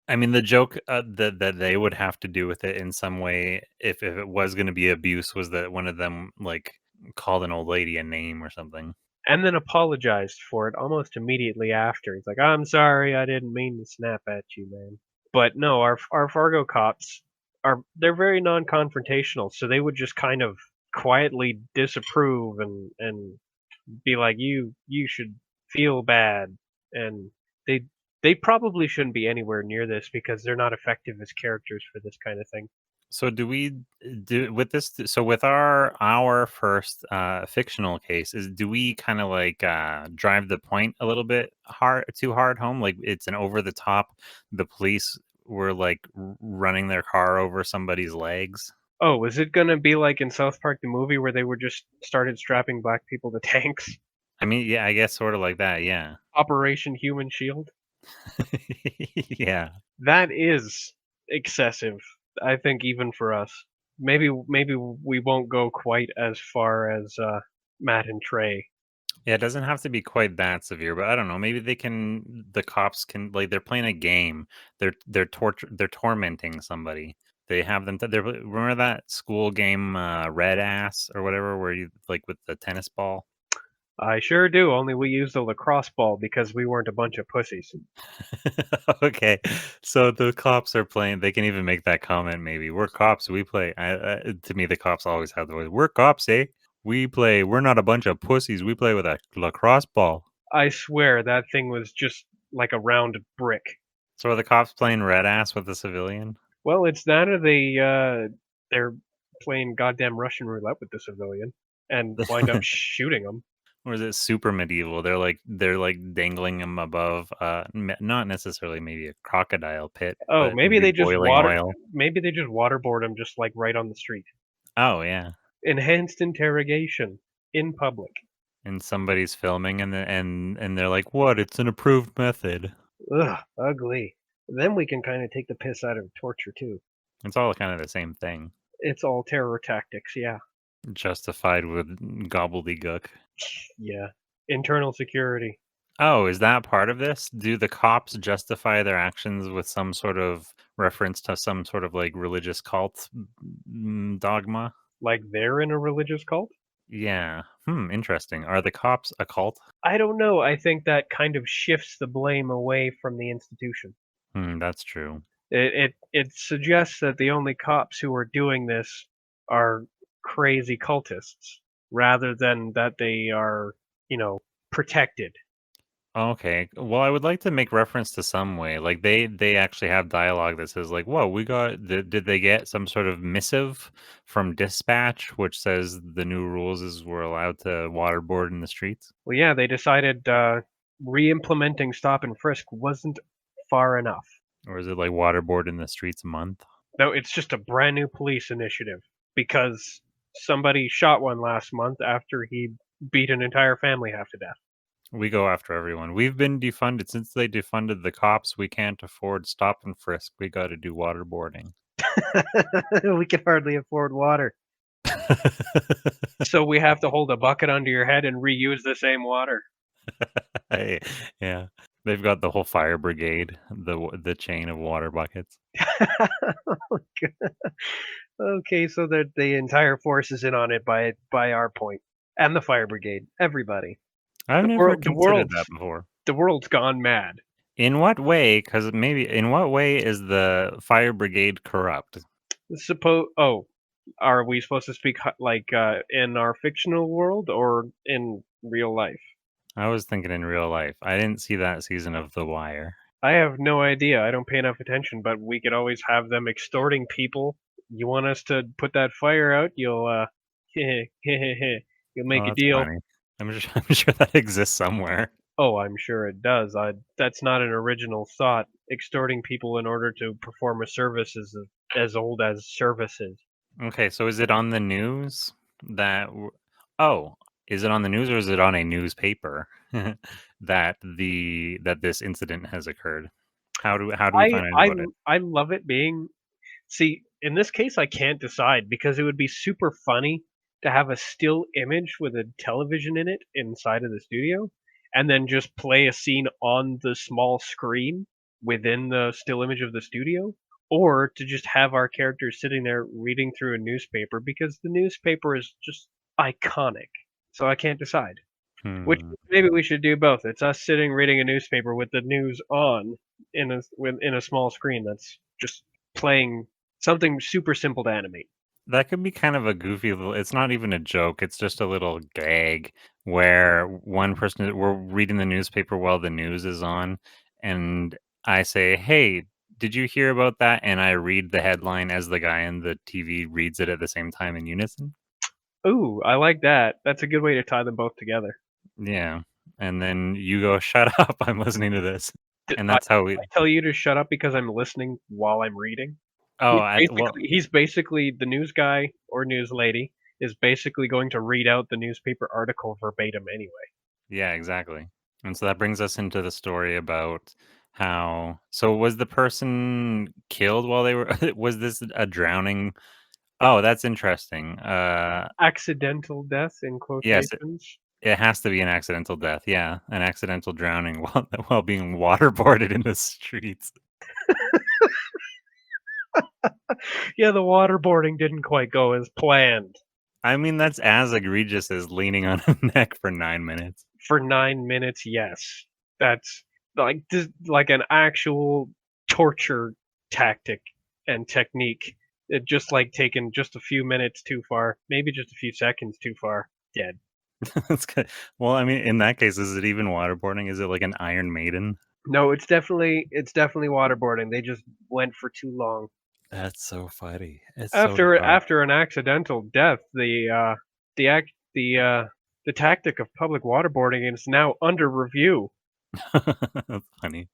I mean, the joke that they would have to do with it in some way, if it was going to be abuse, was that one of them like called an old lady a name or something. And then apologized for it almost immediately after. He's like, "I'm sorry, I didn't mean to snap at you, man." But no, our Fargo cops they're very non-confrontational, so they would just kind of quietly disapprove and be like, "You should feel bad," and they they probably shouldn't be anywhere near this because they're not effective as characters for this kind of thing. So do we do with this? So with our first fictional case, do we kind of like drive the point a little bit too hard home? Like it's an over the top. The police were like running their car over somebody's legs. Oh, is it gonna be like in South Park the movie where they were just started strapping black people to tanks? I mean, yeah, I guess sort of like that, yeah. Operation Human Shield? Yeah. That is excessive, I think, even for us. Maybe we won't go quite as far as, Matt and Trey. Yeah, it doesn't have to be quite that severe, but I don't know, maybe the cops can like, they're playing a game. They're tormenting somebody. They have them they're remember that school game, Red Ass or whatever, where you like, with the tennis ball? I sure do, only we used a lacrosse ball because we weren't a bunch of pussies. Okay, so the cops are playing. They can even make that comment. Maybe we're cops. We play. To me, the cops always have the voice. We're cops, eh? We play. We're not a bunch of pussies. We play with a lacrosse ball. I swear that thing was just like a round brick. So are the cops playing red ass with the civilian, Well, it's that or they're playing goddamn Russian roulette with the civilian and wind up shooting them. or is it super medieval? They're like dangling him above, not necessarily maybe a crocodile pit, Oh, but maybe boiling oil. maybe they just waterboard them just like right on the street. Oh yeah, Enhanced interrogation in public. and somebody's filming, and they're like, "What? It's an approved method." Ugh, ugly. Then we can kind of take the piss out of torture too. It's all kind of the same thing, It's all terror tactics, yeah. justified with gobbledygook. Yeah. Internal security. Oh, is that part of this? Do the cops justify their actions with some sort of reference to some sort of like religious cult dogma? Like they're in a religious cult? Yeah. Interesting. Are the cops a cult? I don't know. I think that kind of shifts the blame away from the institution. That's true. It suggests that the only cops who are doing this are crazy cultists, rather than that they are, you know, protected. Okay. Well, I would like to make reference to some way. Like they actually have dialogue that says like, "Whoa, we got did they get some sort of missive from dispatch which says the new rules is we're allowed to waterboard in the streets?" Well, yeah, they decided re-implementing stop and frisk wasn't far enough. Or is it like waterboard in the streets month? No, it's just a brand new police initiative because somebody shot one last month after he beat an entire family half to death. We go after everyone. We've been defunded since they defunded the cops. We can't afford stop and frisk. We got to do waterboarding. We can hardly afford water. So we have to hold a bucket under your head and reuse the same water. Hey, yeah, they've got the whole fire brigade, the chain of water buckets. Okay, so the entire force is in on it by our point, and the fire brigade, everybody. I've The never world, the considered world's that before. the world's gone mad. In what way? Because maybe in what way is the fire brigade corrupt? Suppose. Oh, are we supposed to speak like in our fictional world or in real life? I was thinking in real life. I didn't see that season of The Wire. I have no idea. I don't pay enough attention, but we could always have them extorting people. You want us to put that fire out? You'll you'll Oh, make a that's deal. funny. I'm sure that exists somewhere. Oh, I'm sure it does. That's not an original thought. Extorting people in order to perform a service is as old as services. Okay, so is it on the news that oh, is it on the news or is it on a newspaper that this incident has occurred? How do we I find out I about it? I love it being. See, in this case, I can't decide because it would be super funny to have a still image with a television in it inside of the studio, and then just play a scene on the small screen within the still image of the studio, or to just have our characters sitting there reading through a newspaper because the newspaper is just iconic. So I can't decide. Which Hmm. maybe we should do both. It's us sitting reading a newspaper with the news on in a small screen that's just playing something super simple to animate. That could be kind of a goofy little it's not even a joke, it's just a little gag where one person we're reading the newspaper while the news is on, and I say, "Hey, did you hear about that?" And I read the headline as the guy in the TV reads it at the same time in unison. Ooh, I like that. That's a good way to tie them both together. Yeah, and then you go, "Shut up, I'm listening to this." D And I that's how we I tell you to shut up because I'm listening while I'm reading. Oh, He's basically the news guy or news lady is basically going to read out the newspaper article verbatim anyway. yeah, exactly. And so that brings us into the story about how. So was the person killed while they were? Was this a drowning? Oh, that's interesting. Accidental death in Yes, quotations. it has to be an accidental death. Yeah, an accidental drowning while being waterboarded in the streets. Yeah, the waterboarding didn't quite go as planned. I mean, that's as egregious as leaning on a neck for 9 minutes. For 9 minutes, yes. That's like an actual torture tactic and technique. It just like taken just a few minutes too far, maybe just a few seconds too far, dead. That's good. Well, I mean, in that case, is it even waterboarding? Is it like an Iron Maiden? No, it's definitely waterboarding. They just went for too long. That's so funny. It's so dark. After an accidental death, the act the tactic of public waterboarding is now under review. That's funny.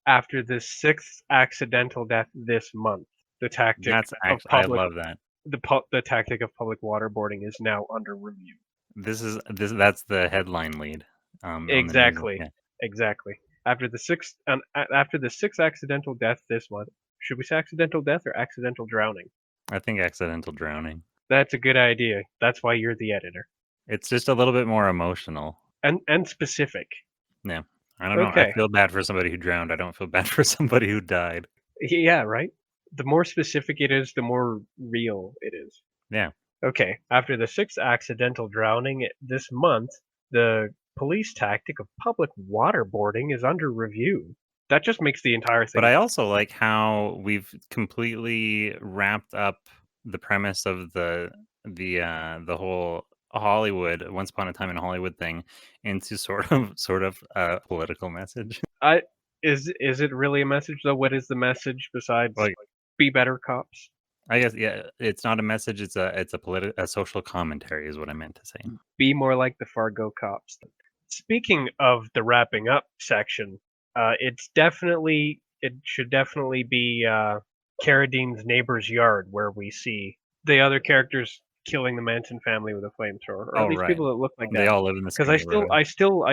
After the sixth accidental death this month, the tactic That's of actually, I public love that. the tactic of public waterboarding is now under review. That's the headline lead on the news. Exactly, Yeah, exactly. After the sixth accidental death this month, should we say accidental death or accidental drowning? I think accidental drowning. That's a good idea. That's why you're the editor. It's just a little bit more emotional. And specific. Yeah. I don't know. I Okay. feel bad for somebody who drowned. I don't feel bad for somebody who died. Yeah, right? The more specific it is, the more real it is. Yeah. Okay, after the sixth accidental drowning this month, the police tactic of public waterboarding is under review. That just makes the entire But thing. I also like how we've completely wrapped up the premise of the whole Hollywood Once Upon a Time in Hollywood thing into sort of a political message. I is it really a message though? What is the message besides Like, be better cops? I guess, yeah, it's not a message. It's a social commentary is what I meant to say. Be more like the Fargo cops. Speaking of the wrapping up section, it should definitely be Carradine's neighbor's yard where we see the other characters killing the Manson family with a flamethrower, or at Oh, least right. people that look like They that. all live in the Because same neighborhood. I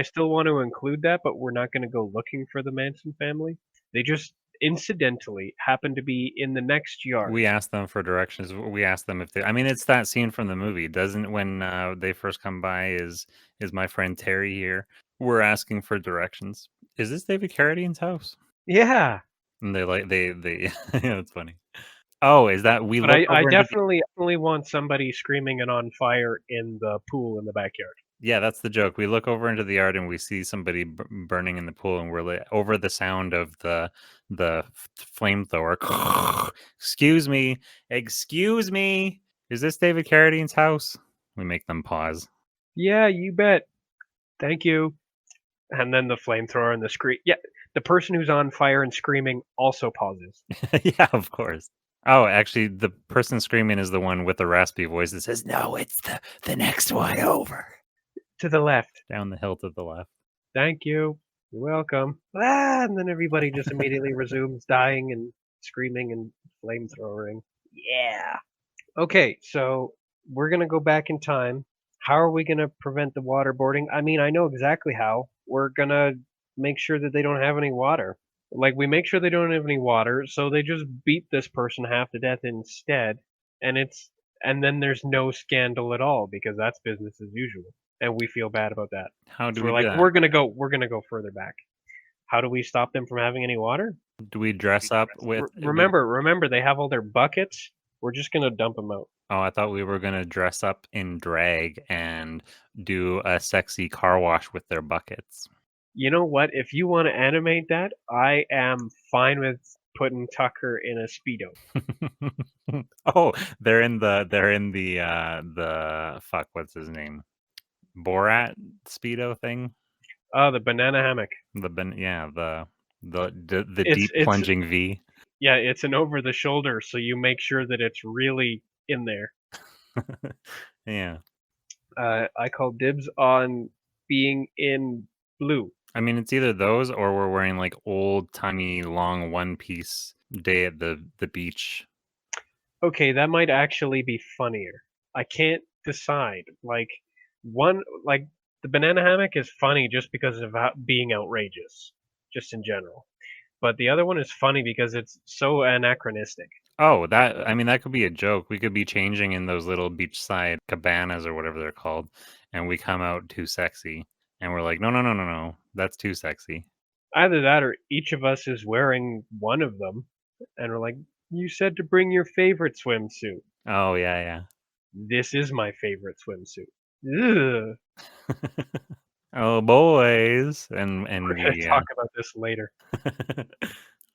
still want to include that, but we're not going to go looking for the Manson family. They just incidentally happen to be in the next yard. We asked them for directions. We asked them if they. I mean, it's that scene from the movie, doesn't when they first come by. Is my friend Terry here? We're asking for directions. Is this David Carradine's house? Yeah, And they. Yeah, it's funny. Oh, is that we but look I over into the. definitely want somebody screaming and on fire in the pool in the backyard. Yeah, that's the joke. We look over into the yard and we see somebody burning in the pool, and we're over the sound of the flamethrower. Excuse me. Is this David Carradine's house? We make them pause. Yeah, you bet. Thank you. And then the flamethrower and the scream. Yeah, the person who's on fire and screaming also pauses. Yeah, of course. Oh, actually, the person screaming is the one with the raspy voice that says, "No, it's the next one over." To the left. Down the hill to the left. Thank you. You're welcome. Ah, and then everybody just immediately resumes dying and screaming and flamethrowering. Yeah. Okay, so we're gonna go back in time. How are we gonna prevent the waterboarding? I mean, I know exactly how. We're gonna make sure that they don't have any water. Like we make sure they don't have any water, so they just beat this person half to death instead, and and then there's no scandal at all because that's business as usual, and we feel bad about that. How do So we we're do like, that? we're gonna go further back. How do we stop them from having any water? Do we dress up with? Remember, they have all their buckets. We're just gonna dump them out. Oh, I thought we were gonna dress up in drag and do a sexy car wash with their buckets. You know what? If you want to animate that, I am fine with putting Tucker in a speedo. Oh, they're in the fuck, what's his name? Borat Speedo thing? Oh, the banana hammock. Yeah, the It's deep it's plunging V. yeah, it's an over the shoulder, so you make sure that it's really in there. Yeah. I call dibs on being in blue. I mean, it's either those or we're wearing like old timey long one piece day at the beach Okay, that might actually be funnier. I can't decide. Like the banana hammock is funny just because of being outrageous, just in general. But the other one is funny because it's so anachronistic. Oh, that I mean, that could be a joke. We could be changing in those little beachside cabanas or whatever they're called, and we come out too sexy, and we're like, no, no, no, no, no, that's too sexy. Either that or each of us is wearing one of them, and we're like, "You said to bring your favorite swimsuit." Oh yeah, This is my favorite swimsuit. Ugh. oh boys, and We're gonna we talk about this later.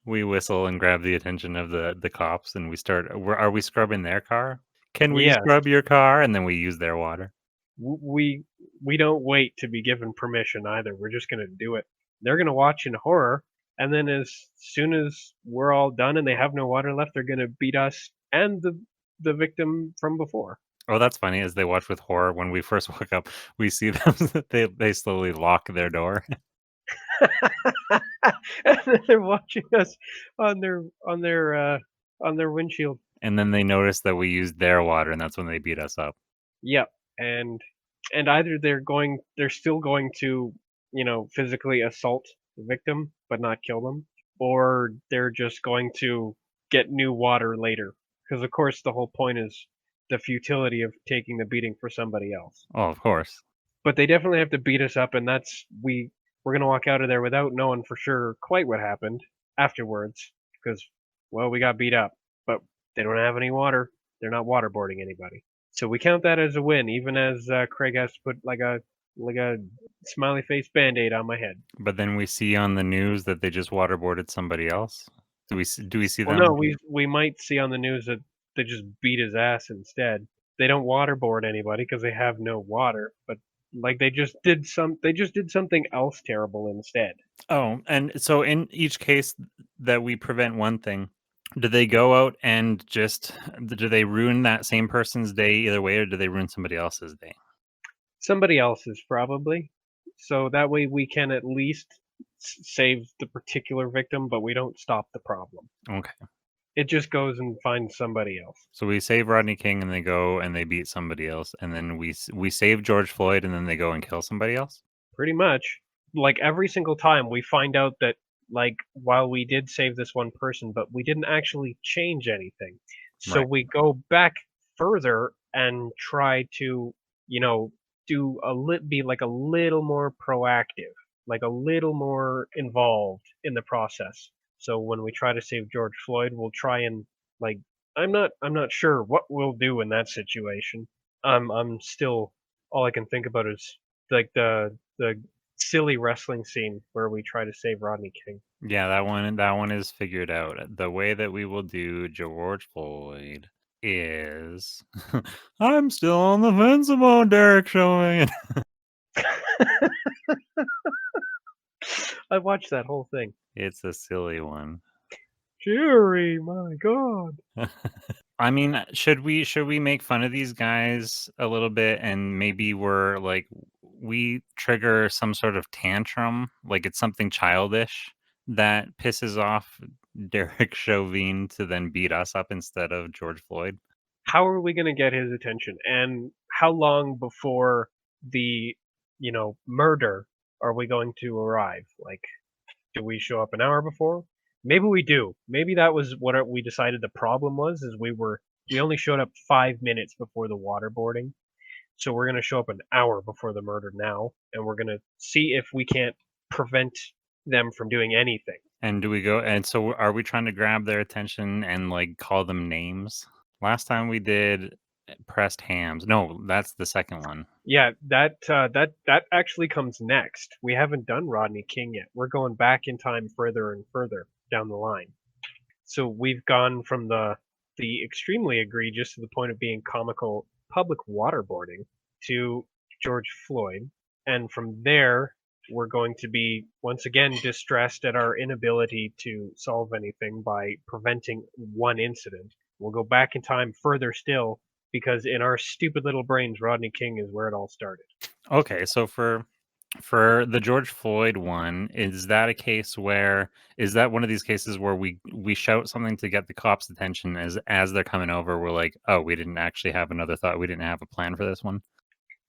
we whistle and grab the attention of the cops, and we start. Are we scrubbing their car? Can we Yes, scrub your car? And then we use their water. w- we we don't wait to be given permission either. We're just gonna do it. They're gonna watch in horror, and then as soon as we're all done and they have no water left, they're gonna beat us and the victim from before. Oh, that's funny. As they watch with horror, when we first woke up, we see them. They slowly lock their door. And then they're watching us on their on their uh on their windshield. And then they notice that we used their water, and that's when they beat us up. Yep. And either they're still going to, physically assault the victim but not kill them, or they're just going to get new water later. Because of course the whole point is the futility of taking the beating for somebody else. Oh, of course. But they definitely have to beat us up, and we're gonna walk out of there without knowing for sure quite what happened afterwards, because well, we got beat up, but they don't have any water. They're not waterboarding anybody, so we count that as a win, even as Craig has to put like a smiley face band-aid on my head. But then we see on the news that they just waterboarded somebody else. Do we see Well, no, them? we might see on the news that they just beat his ass instead. They don't waterboard anybody because they have no water, but like they just did something else terrible instead. Oh, and so in each case that we prevent one thing, do they go out and just do they ruin that same person's day either way, or do they ruin somebody else's day? Somebody else's probably. So that way we can at least save the particular victim, but we don't stop the problem. Okay. It just goes and finds somebody else. So we save Rodney King, and they go and they beat somebody else, and then we save George Floyd, and then they go and kill somebody else. Pretty much. Like every single time we find out that like while we did save this one person, but we didn't actually change anything. So Right. we go back further and try to, you know, do be like a little more proactive, like a little more involved in the process. So when we try to save George Floyd, we'll try and like I'm not sure what we'll do in that situation. I'm still all I can think about is like the silly wrestling scene where we try to save Rodney King. Yeah, that one is figured out. The way that we will do George Floyd is I'm still on the fence about Derek showing it. I watched that whole thing. It's a silly one. Jerry, my God. I mean, should we make fun of these guys a little bit, and maybe we're like we trigger some sort of tantrum, like it's something childish that pisses off Derek Chauvin to then beat us up instead of George Floyd? How are we gonna get his attention? And how long before the, murder are we going to arrive? Like, do we show up an hour before? Maybe we do. Maybe that was what we decided the problem was, is we only showed up 5 minutes before the waterboarding. So we're gonna show up an hour before the murder now, and we're gonna see if we can't prevent them from doing anything. And do we go and so are we trying to grab their attention and like call them names? Last time we did pressed hams. No, that's the second one. Yeah, that actually comes next. We haven't done Rodney King yet. We're going back in time further and further down the line. So we've gone from the extremely egregious to the point of being comical public waterboarding to George Floyd, and from there we're going to be once again distressed at our inability to solve anything by preventing one incident. We'll go back in time further still because in our stupid little brains, Rodney King is where it all started. Okay, so for For the George Floyd one, is that a case where is that one of these cases where we shout something to get the cops' attention as they're coming over, we're like, "Oh, we didn't actually have another thought. We didn't have a plan for this one."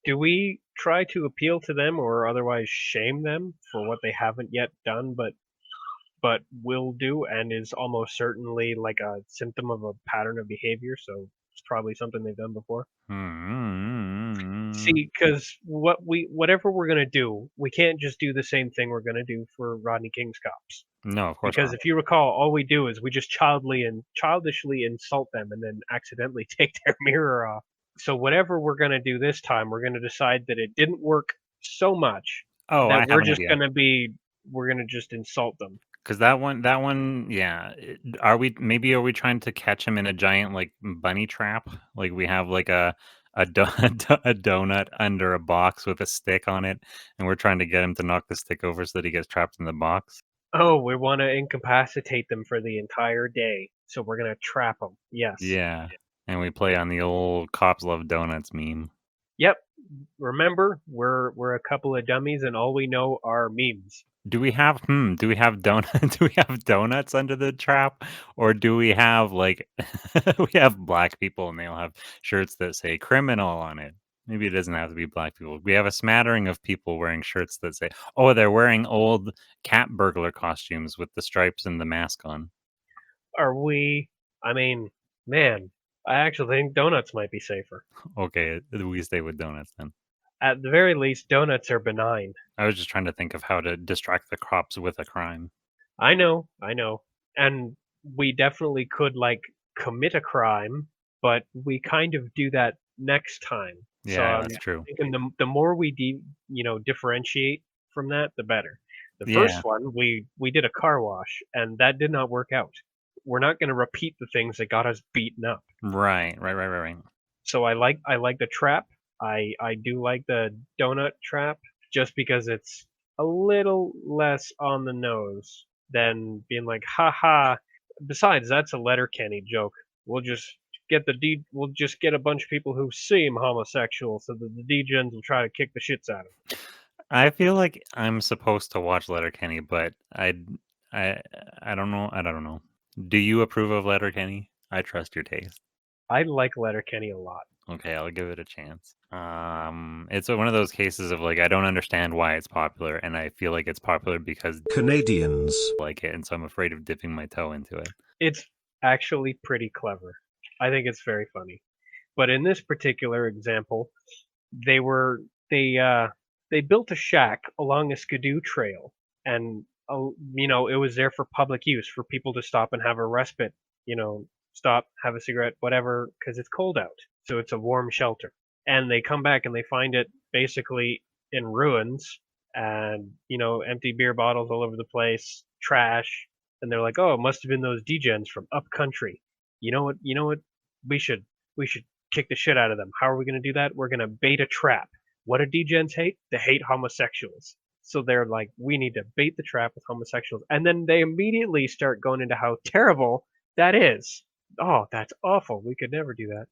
Do we try to appeal to them or otherwise shame them for what they haven't yet done but will do and is almost certainly like a symptom of a pattern of behavior, so it's probably something they've done before? Mm. See, because whatever we're gonna do, we can't just do the same thing we're gonna do for Rodney King's cops. No, of course Because not. if you recall, all we do is we just childishly insult them and then accidentally take their mirror off. So whatever we're gonna do this time, we're gonna decide that it didn't work so much Oh, that I have an idea. we're gonna just insult them. 'Cause that one, yeah, are we trying to catch him in a giant, like, bunny trap? Like, we have, like, a do a donut under a box with a stick on it, and we're trying to get him to knock the stick over so that he gets trapped in the box? Oh, we wanna incapacitate them for the entire day, so we're gonna trap them. Yes. Yeah, and we play on the old "cops love donuts" meme. Yep. Remember, we're a couple of dummies and all we know are memes. Do we have donut do we have donuts under the trap? Or do we have, like we have black people and they all have shirts that say "criminal" on it. Maybe it doesn't have to be black people. We have a smattering of people wearing shirts that say oh, they're wearing old cat burglar costumes with the stripes and the mask on. Are we I mean, man, I actually think donuts might be safer. Okay, we stay with donuts then. At the very least, donuts are benign. I was just trying to think of how to distract the cops with a crime. I know. And we definitely could like commit a crime, but we kind of do that next time. So Yeah, I'm that's true. thinking the more we differentiate from that, the better. The first Yeah. one, we did a car wash and that did not work out. We're not going to repeat the things that got us beaten up. Right. So I like the trap. I do like the donut trap just because it's a little less on the nose than being like, haha. Besides, that's a Letterkenny joke. We'll just get a bunch of people who seem homosexual so that the degens will try to kick the shits out of them. I feel like I'm supposed to watch Letterkenny, but I I don't know. Do you approve of Letterkenny? I trust your taste. I like Letterkenny a lot. Okay, I'll give it a chance. It's one of those cases of like I don't understand why it's popular, and I feel like it's popular because Canadians. I like it, and so I'm afraid of dipping my toe into it. It's actually pretty clever. I think it's very funny. But in this particular example, they were they built a shack along a skidoo trail and it was there for public use for people to stop and have a respite, stop, have a cigarette, whatever, because it's cold out, so it's a warm shelter. And they come back and they find it basically in ruins and empty beer bottles all over the place, trash. And they're like, oh, it must have been those degens from up country. You know what we should kick the shit out of them. How are we going to do that? We're going to bait a trap. What do degens hate? They hate homosexuals. So they're like, we need to bait the trap with homosexuals. And then they immediately start going into how terrible that is. Oh, that's awful. We could never do that.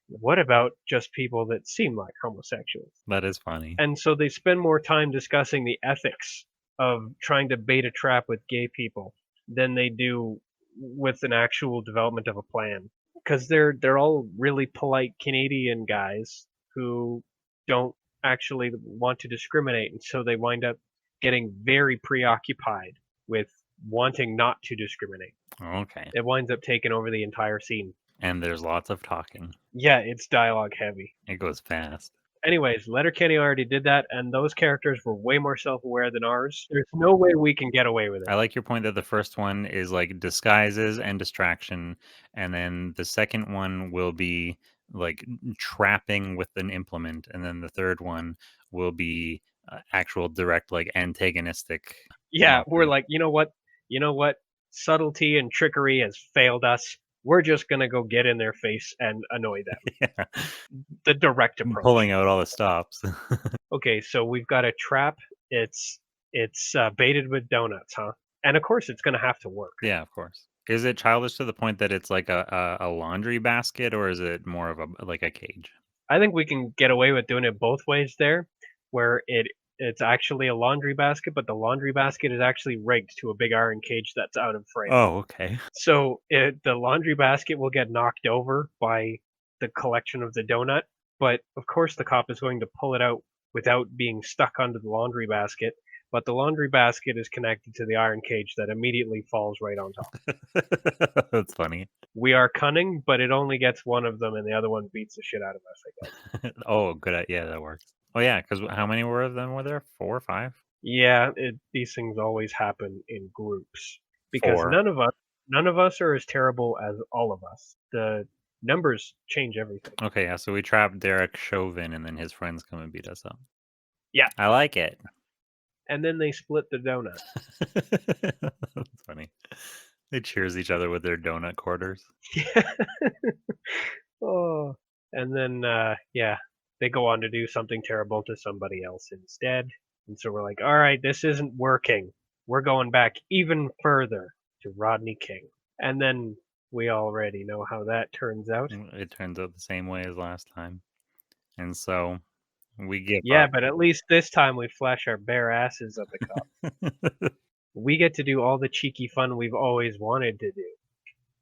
What about just people that seem like homosexuals? That is funny. And so they spend more time discussing the ethics of trying to bait a trap with gay people than they do with an actual development of a plan. Because they're all really polite Canadian guys who don't actually want to discriminate, and so they wind up getting very preoccupied with wanting not to discriminate. Okay, It winds up taking over the entire scene. and there's lots of talking. Yeah, it's dialogue heavy. It goes fast. Anyways, Letterkenny already did that, and those characters were way more self-aware than ours. There's no way we can get away with it. I like your point that the first one is like disguises and distraction, and then the second one will be like trapping with an implement, and then the third one will be actual direct, like antagonistic. Yeah, we're like, you know what? You know what? Subtlety and trickery has failed us. We're just gonna go get in their face and annoy them. Yeah. The direct approach. Pulling out all the stops. Okay, so we've got a trap. It's baited with donuts, huh? And of course, it's gonna have to work. Yeah, of course. Is it childish to the point that it's like a laundry basket, or is it more of a like a cage? I think we can get away with doing it both ways there, where It's actually a laundry basket, but the laundry basket is actually rigged to a big iron cage that's out of frame. Oh, okay. So the laundry basket will get knocked over by the collection of the donut, but of course the cop is going to pull it out without being stuck under the laundry basket. But the laundry basket is connected to the iron cage that immediately falls right on top. That's funny. We are cunning, but it only gets one of them, and the other one beats the shit out of us, I guess. Oh, good. Yeah, that works. Oh, yeah, because how many were of them were there? 4 or 5? Yeah, these things always happen in groups because 4. none of us are as terrible as all of us. The numbers change everything. Okay, yeah, so we trapped Derek Chauvin, and then his friends come and beat us up. Yeah, I like it. and then they split the donut. That's funny. They cheers each other with their donut quarters. Oh, and then yeah, they go on to do something terrible to somebody else instead. And so we're like, all right, this isn't working. We're going back even further to Rodney King. And then we already know how that turns out. It turns out the same way as last time. And so we give Yeah, up. but at least this time we flash our bare asses at the cop. We get to do all the cheeky fun we've always wanted to do.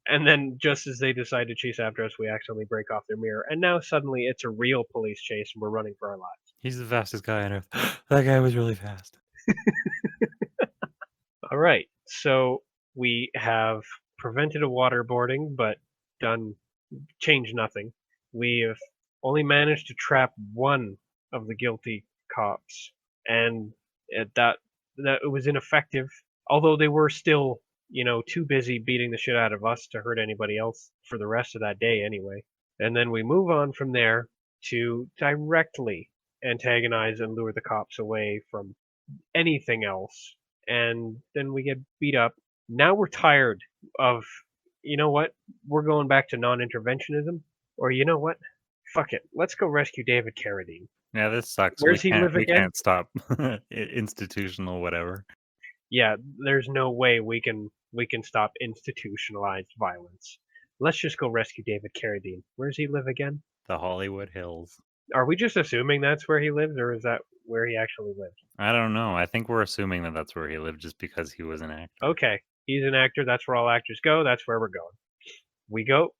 And then just as they decide to chase after us, we accidentally break off their mirror. And now suddenly it's a real police chase and we're running for our lives. He's the fastest guy on earth. That guy was really fast. All right. So we have prevented a waterboarding, but changed nothing. We have only managed to trap one of the guilty cops, and that it was ineffective. Although they were still, too busy beating the shit out of us to hurt anybody else for the rest of that day anyway. And then we move on from there to directly antagonize and lure the cops away from anything else. And then we get beat up. Now we're tired of, you know what? We're going back to non-interventionism. Or you know what? Fuck it. Let's go rescue David Carradine. Yeah, this sucks. Where's he live We again? can't stop institutional whatever. Yeah, there's no way we can stop institutionalized violence. Let's just go rescue David Carradine. Where does he live again? The Hollywood Hills. Are we just assuming that's where he lives, or is that where he actually lives? I don't know. I think we're assuming that that's where he lived just because he was an actor. Okay, he's an actor. That's where all actors go. That's where we're going. We go.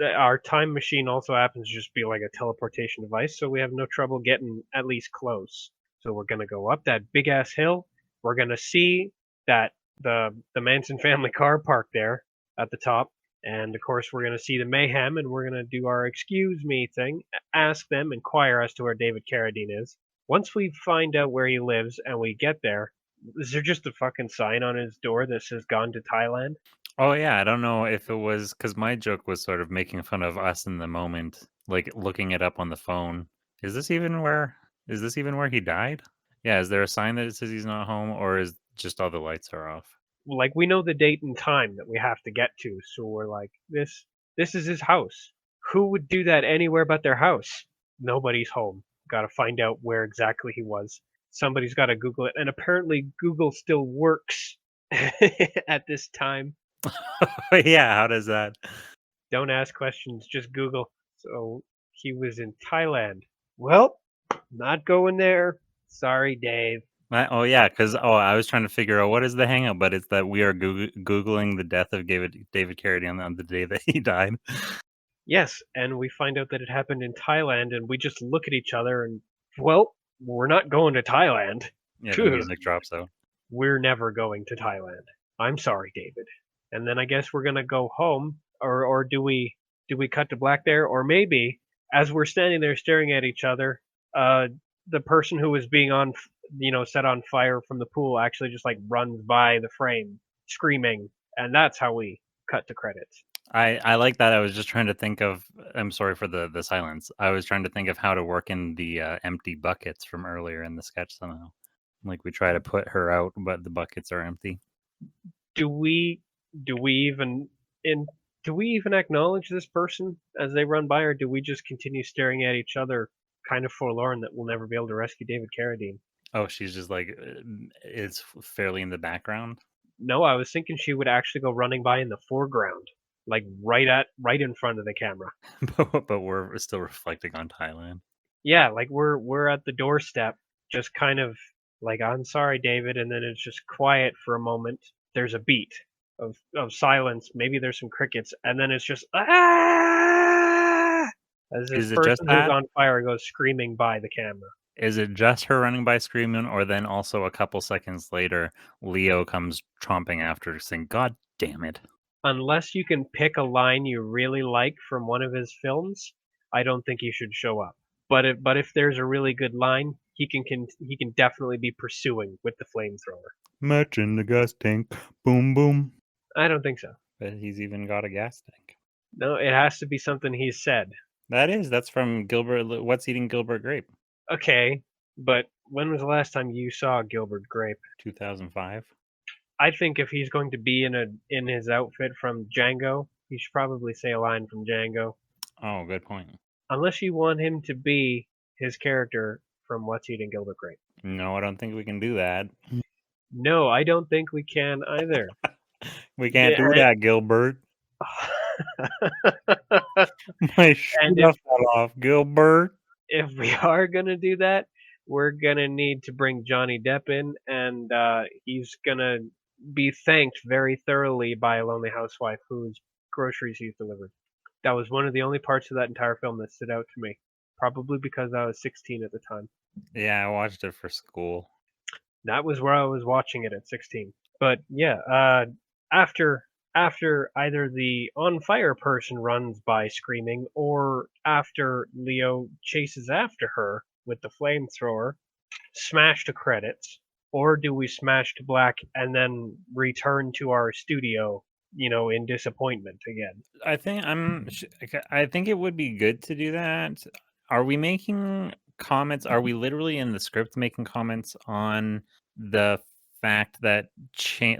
Our time machine also happens to just be like a teleportation device, so we have no trouble getting at least close. So we're gonna go up that big ass hill. We're gonna see that the Manson family car parked there at the top, and of course we're gonna see the mayhem, and we're gonna do our excuse me thing, ask them, inquire as to where David Carradine is. Once we find out where he lives and we get there, is there just a fucking sign on his door that says "Gone to Thailand"? Oh yeah, I don't know if it was because my joke was sort of making fun of us in the moment, like looking it up on the phone. Is this even where? Is this even where he died? Yeah, is there a sign that it says he's not home, or is just all the lights are off? Like we know the date and time that we have to get to, so we're like, this is his house. Who would do that anywhere but their house? Nobody's home. Got to find out where exactly he was. Somebody's got to Google it, and apparently Google still works at this time. Yeah, how does that? Don't ask questions, just Google. So he was in Thailand. Well, not going there. Sorry, Dave. Oh yeah, because I was trying to figure out what is the hang up, but it's that we are googling the death of David Carradine on the day that he died. Yes, and we find out that it happened in Thailand, and we just look at each other and, well, we're not going to Thailand. Yeah, the music drops out. We're never going to Thailand. I'm sorry, David. And then I guess we're gonna go home, or do we cut to black there, or maybe as we're standing there staring at each other, the person who was being set on fire from the pool actually just like runs by the frame screaming, and that's how we cut to credits. I like that. I was just trying to think of. I'm sorry for the silence. I was trying to think of how to work in the empty buckets from earlier in the sketch somehow. Like we try to put her out, but the buckets are empty. Do we even acknowledge this person as they run by, or do we just continue staring at each other, kind of forlorn that we'll never be able to rescue David Carradine? Oh, she's just like is fairly in the background. No, I was thinking she would actually go running by in the foreground, like right in front of the camera. But we're still reflecting on Thailand. Yeah, like we're at the doorstep, just kind of like, I'm sorry, David, and then it's just quiet for a moment. There's a beat of silence. Maybe there's some crickets, and then it's just ah, as this Is it just person who's that? on fire goes screaming by the camera. Is it just her running by screaming, or then also a couple seconds later, Leo comes tromping after her saying, "God damn it." Unless you can pick a line you really like from one of his films, I don't think he should show up. But if there's a really good line, he can definitely be pursuing with the flamethrower. Match in the gas tank. Boom, boom. I don't think so. But he's even got a gas tank. No, it has to be something he's said. That's from Gilbert. What's Eating Gilbert Grape? Okay, but when was the last time you saw Gilbert Grape? 2005. I think if he's going to be in his outfit from Django, he should probably say a line from Django. Oh, good point. Unless you want him to be his character from What's Eating Gilbert Grape. No, I don't think we can do that. No, I don't think we can either. We can't do that, Gilbert. My shoe fell off, Gilbert. If we are gonna do that, we're gonna need to bring Johnny Depp in, and he's gonna be thanked very thoroughly by a lonely housewife whose groceries he's delivered. That was one of the only parts of that entire film that stood out to me. Probably because I was 16 at the time. Yeah, I watched it for school. That was where I was watching it at 16. But yeah, after either the on fire person runs by screaming, or after Leo chases after her with the flamethrower, smash to credits, or do we smash to black and then return to our studio, in disappointment again? I think it would be good to do that. Are we making comments? Are we literally in the script making comments on the fact that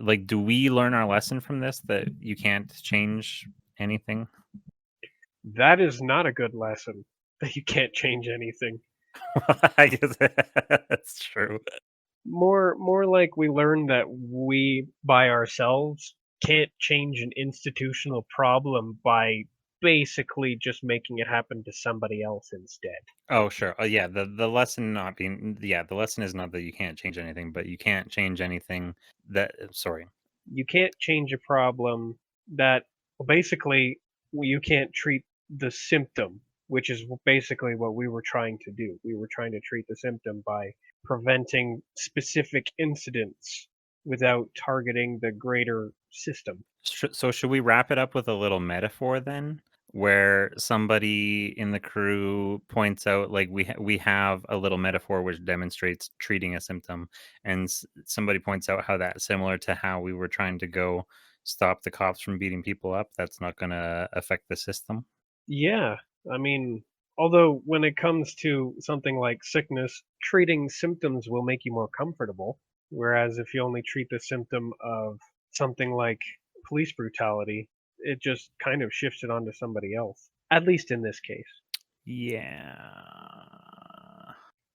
like, do we learn our lesson from this, that you can't change anything? That is not a good lesson, that you can't change anything. I guess that's true. More like we learn that we by ourselves can't change an institutional problem by basically just making it happen to somebody else instead. Oh, sure. Oh, yeah. The lesson not being, yeah, the lesson is not that you can't change anything, but you can't change anything that, sorry. You can't change a problem that, well, basically, you can't treat the symptom, which is basically what we were trying to do. We were trying to treat the symptom by preventing specific incidents without targeting the greater system. So should we wrap it up with a little metaphor then, where somebody in the crew points out, like, we have a little metaphor which demonstrates treating a symptom, and somebody points out how that's similar to how we were trying to go stop the cops from beating people up. That's not going to affect the system. Yeah, I mean, although when it comes to something like sickness, treating symptoms will make you more comfortable. Whereas if you only treat the symptom of something like police brutality, it just kind of shifts it onto somebody else. At least in this case. Yeah.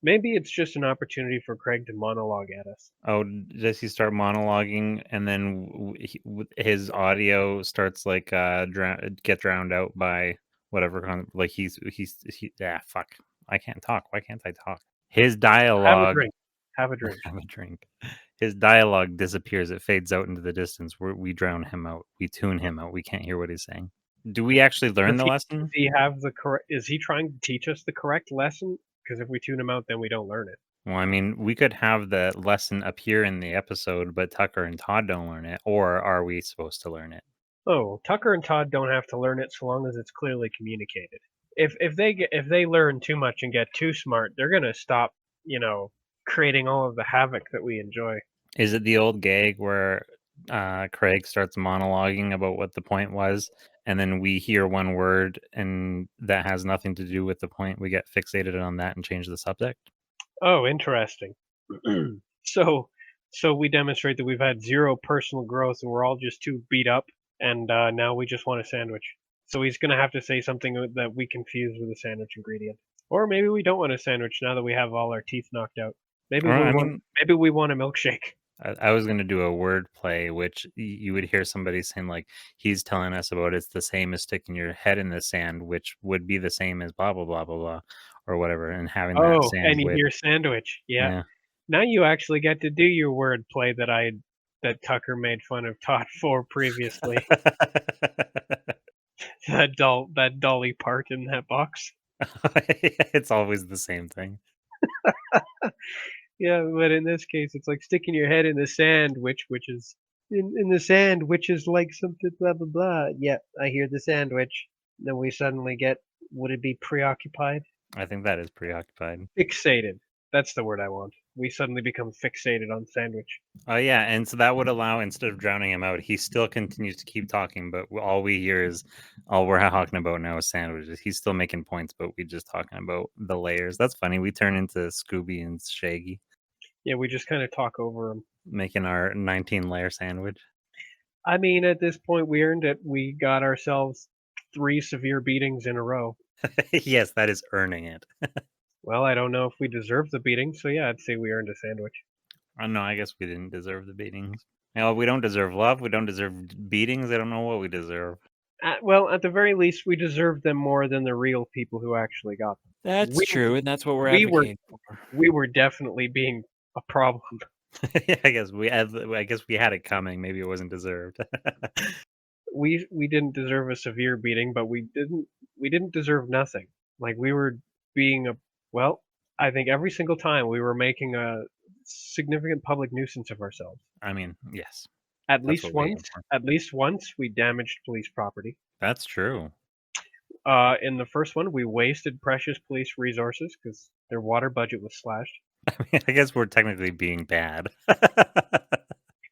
Maybe it's just an opportunity for Craig to monologue at us. Oh, does he start monologuing, and then his audio starts like get drowned out by whatever like yeah, fuck. I can't talk. Why can't I talk? His dialogue. Have a drink. Have a drink. Have a drink. His dialogue disappears. It fades out into the distance. We drown him out. We tune him out. We can't hear what he's saying. Do we actually learn the lesson? Does he have the correct? Is he trying to teach us the correct lesson? Because if we tune him out, then we don't learn it. Well, I mean, we could have the lesson appear in the episode, but Tucker and Todd don't learn it. Or are we supposed to learn it? Oh, Tucker and Todd don't have to learn it so long as it's clearly communicated. If they learn too much and get too smart, they're gonna stop, creating all of the havoc that we enjoy. Is it the old gag where Craig starts monologuing about what the point was, and then we hear one word and that has nothing to do with the point? We get fixated on that and change the subject? Oh, interesting. So we demonstrate that we've had zero personal growth and we're all just too beat up, and now we just want a sandwich. So he's going to have to say something that we confuse with a sandwich ingredient. Or maybe we don't want a sandwich now that we have all our teeth knocked out. Maybe we want a milkshake. I was going to do a word play, which you would hear somebody saying, like, he's telling us about it's the same as sticking your head in the sand, which would be the same as blah, blah, blah, blah, blah. or whatever, and having that Oh, and you sandwich. hear sandwich. Yeah. Yeah. Now you actually get to do your wordplay that Tucker made fun of Todd for previously. That dolly part in that box. It's always the same thing. Yeah, but in this case, it's like sticking your head in the sand, which is in the sand, which is like something blah blah blah. Yeah, I hear the sandwich. Then we suddenly get, would it be preoccupied? I think that is preoccupied. Fixated. That's the word I want. We suddenly become fixated on sandwich. Oh, yeah, and so that would allow, instead of drowning him out, he still continues to keep talking, but all we hear is all we're talking about now is sandwiches. He's still making points, but we just talking about the layers. That's funny. We turn into Scooby and Shaggy Yeah, we just kind of talk over them. making our 19-layer sandwich. I mean, at this point, we earned it. We got ourselves 3 severe beatings in a row. Yes, that is earning it. Well, I don't know if we deserve the beating, so yeah, I'd say we earned a sandwich. No, I guess we didn't deserve the beatings. No, we don't deserve love. We don't deserve beatings. I don't know what we deserve. Well, at the very least, we deserve them more than the real people who actually got them. That's We true, and that's what we're we were advocating for. we were definitely being a problem. Yeah, I guess we had it coming. Maybe it wasn't deserved. We didn't deserve a severe beating, but we didn't deserve nothing. Like we were being a well, I think every single time we were making a significant public nuisance of ourselves. I mean, yes, At that's least what we aim once, for. at least once we damaged police property. That's true. In the first one, we wasted precious police resources because their water budget was slashed. I mean, I guess we're technically being bad.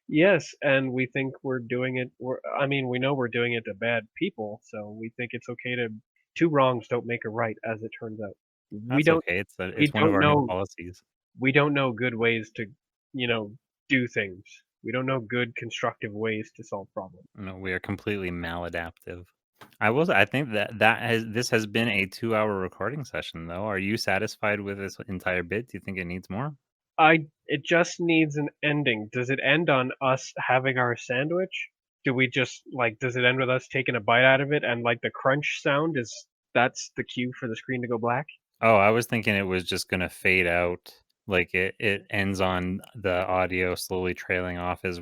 Yes, and we think we're doing it. I mean, we know we're doing it to bad people, so we think it's okay to. Two wrongs don't make a right, as it turns out. We That's don't. okay. We It's one of don't our new know. policies. We don't know good ways to, you know, do things. We don't know good constructive ways to solve problems. No, we are completely maladaptive. I think this has been a 2-hour recording session, though. Are you satisfied with this entire bit? Do you think it needs more? It just needs an ending. Does it end on us having our sandwich? Do we just like? Does it end with us taking a bite out of it and like the crunch sound is that's the cue for the screen to go black? Oh, I was thinking it was just gonna fade out. Like it ends on the audio slowly trailing off as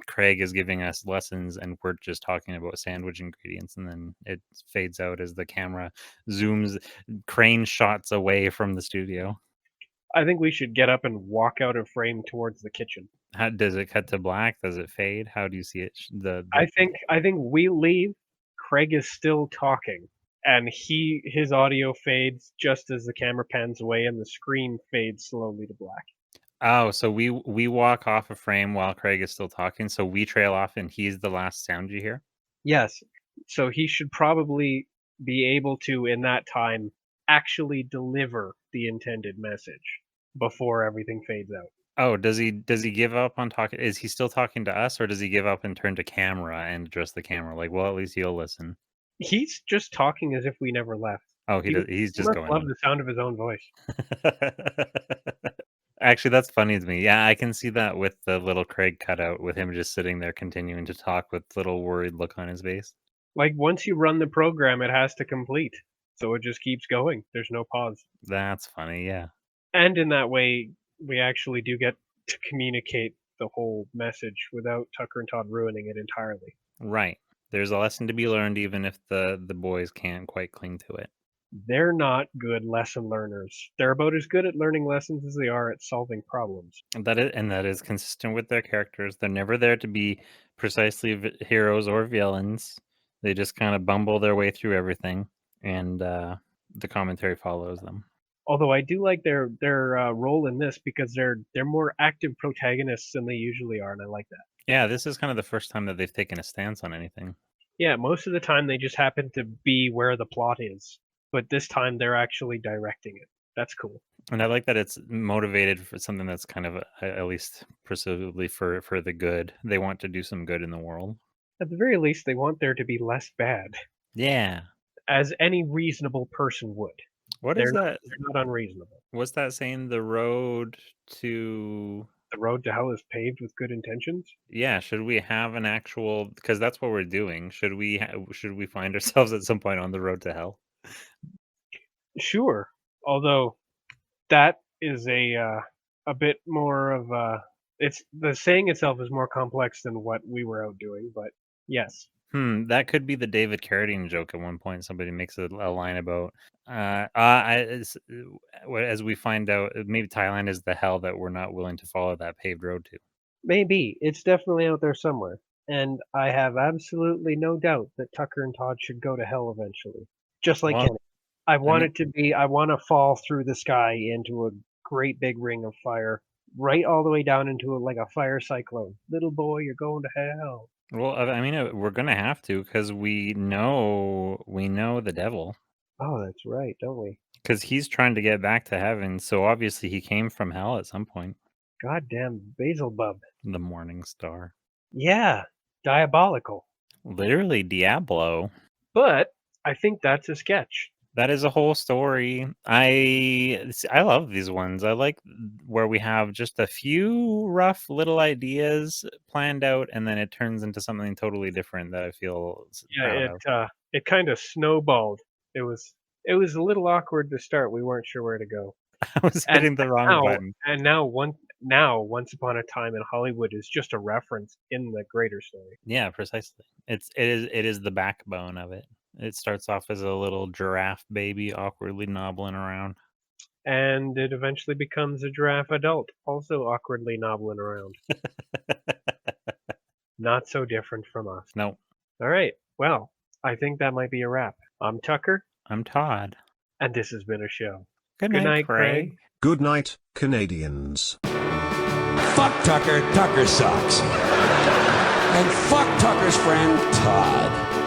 Craig is giving us lessons and we're just talking about sandwich ingredients, and then it fades out as the camera zooms crane shots away from the studio. I think we should get up and walk out of frame towards the kitchen. How does it cut to black? Does it fade? How do you see it? I think we leave. Craig is still talking, and his audio fades just as the camera pans away, and the screen fades slowly to black. Oh, so we walk off a frame while Craig is still talking, so we trail off and he's the last sound you hear? Yes, so he should probably be able to, in that time, actually deliver the intended message before everything fades out. Oh, does he give up on talking? Is he still talking to us, or does he give up and turn to camera and address the camera? Like, well, at least he'll listen. He's just talking as if we never left. Oh, he's He just must going love on. the sound of his own voice. Actually, that's funny to me. Yeah, I can see that with the little Craig cutout with him just sitting there continuing to talk with little worried look on his face. Like, once you run the program, it has to complete, so it just keeps going. There's no pause. That's funny, yeah. And in that way, we actually do get to communicate the whole message without Tucker and Todd ruining it entirely. Right. There's a lesson to be learned even if the boys can't quite cling to it. They're not good lesson learners. They're about as good at learning lessons as they are at solving problems. That is consistent with their characters. They're never there to be precisely heroes or villains. They just kind of bumble their way through everything, and the commentary follows them. Although I do like their role in this because they're more active protagonists than they usually are, and I like that. Yeah, this is kind of the first time that they've taken a stance on anything. Yeah, most of the time they just happen to be where the plot is, but this time they're actually directing it. That's cool. And I like that it's motivated for something that's kind of at least presumably for the good. They want to do some good in the world. At the very least, they want there to be less bad, Yeah. as any reasonable person would. What They're is not, that? they're not unreasonable. What's that saying? The road to The road to hell is paved with good intentions. Yeah, should we have an actual, because that's what we're doing. Should we find ourselves at some point on the road to hell? Sure, Although that is a bit more of a. It's the saying itself is more complex than what we were out doing, but yes. That could be the David Carradine joke at one point. Somebody makes a line about, as we find out, maybe Thailand is the hell that we're not willing to follow that paved road to. Maybe. It's definitely out there somewhere. And I have absolutely no doubt that Tucker and Todd should go to hell eventually. Just like Well, Kenny. I want mean- it to be, I want to fall through the sky into a great big ring of fire, right all the way down into like a fire cyclone. Little boy, you're going to hell. Well, I mean, we're gonna have to because we know the devil Oh, that's right, don't we? because he's trying to get back to heaven. So obviously he came from hell at some point. Goddamn Basilbub. The Morning Star, Yeah, diabolical. literally Diablo. But I think that's a sketch. That is a whole story. I love these ones. I like where we have just a few rough little ideas planned out, and then it turns into something totally different that I feel proud of. It kind of snowballed. It was a little awkward to start. We weren't sure where to go. I was hitting the wrong button. And now Once Upon a Time in Hollywood is just a reference in the greater story. Yeah, precisely. It is the backbone of it. It starts off as a little giraffe baby awkwardly knobbling around. And it eventually becomes a giraffe adult, also awkwardly knobbling around. Not so different from us. No, All right. Well, I think that might be a wrap. I'm Tucker, I'm Todd. and this has been a show. Good Good night, night, Craig. Craig. Good night, Canadians. Fuck Tucker. Tucker sucks. And fuck Tucker's friend, Todd.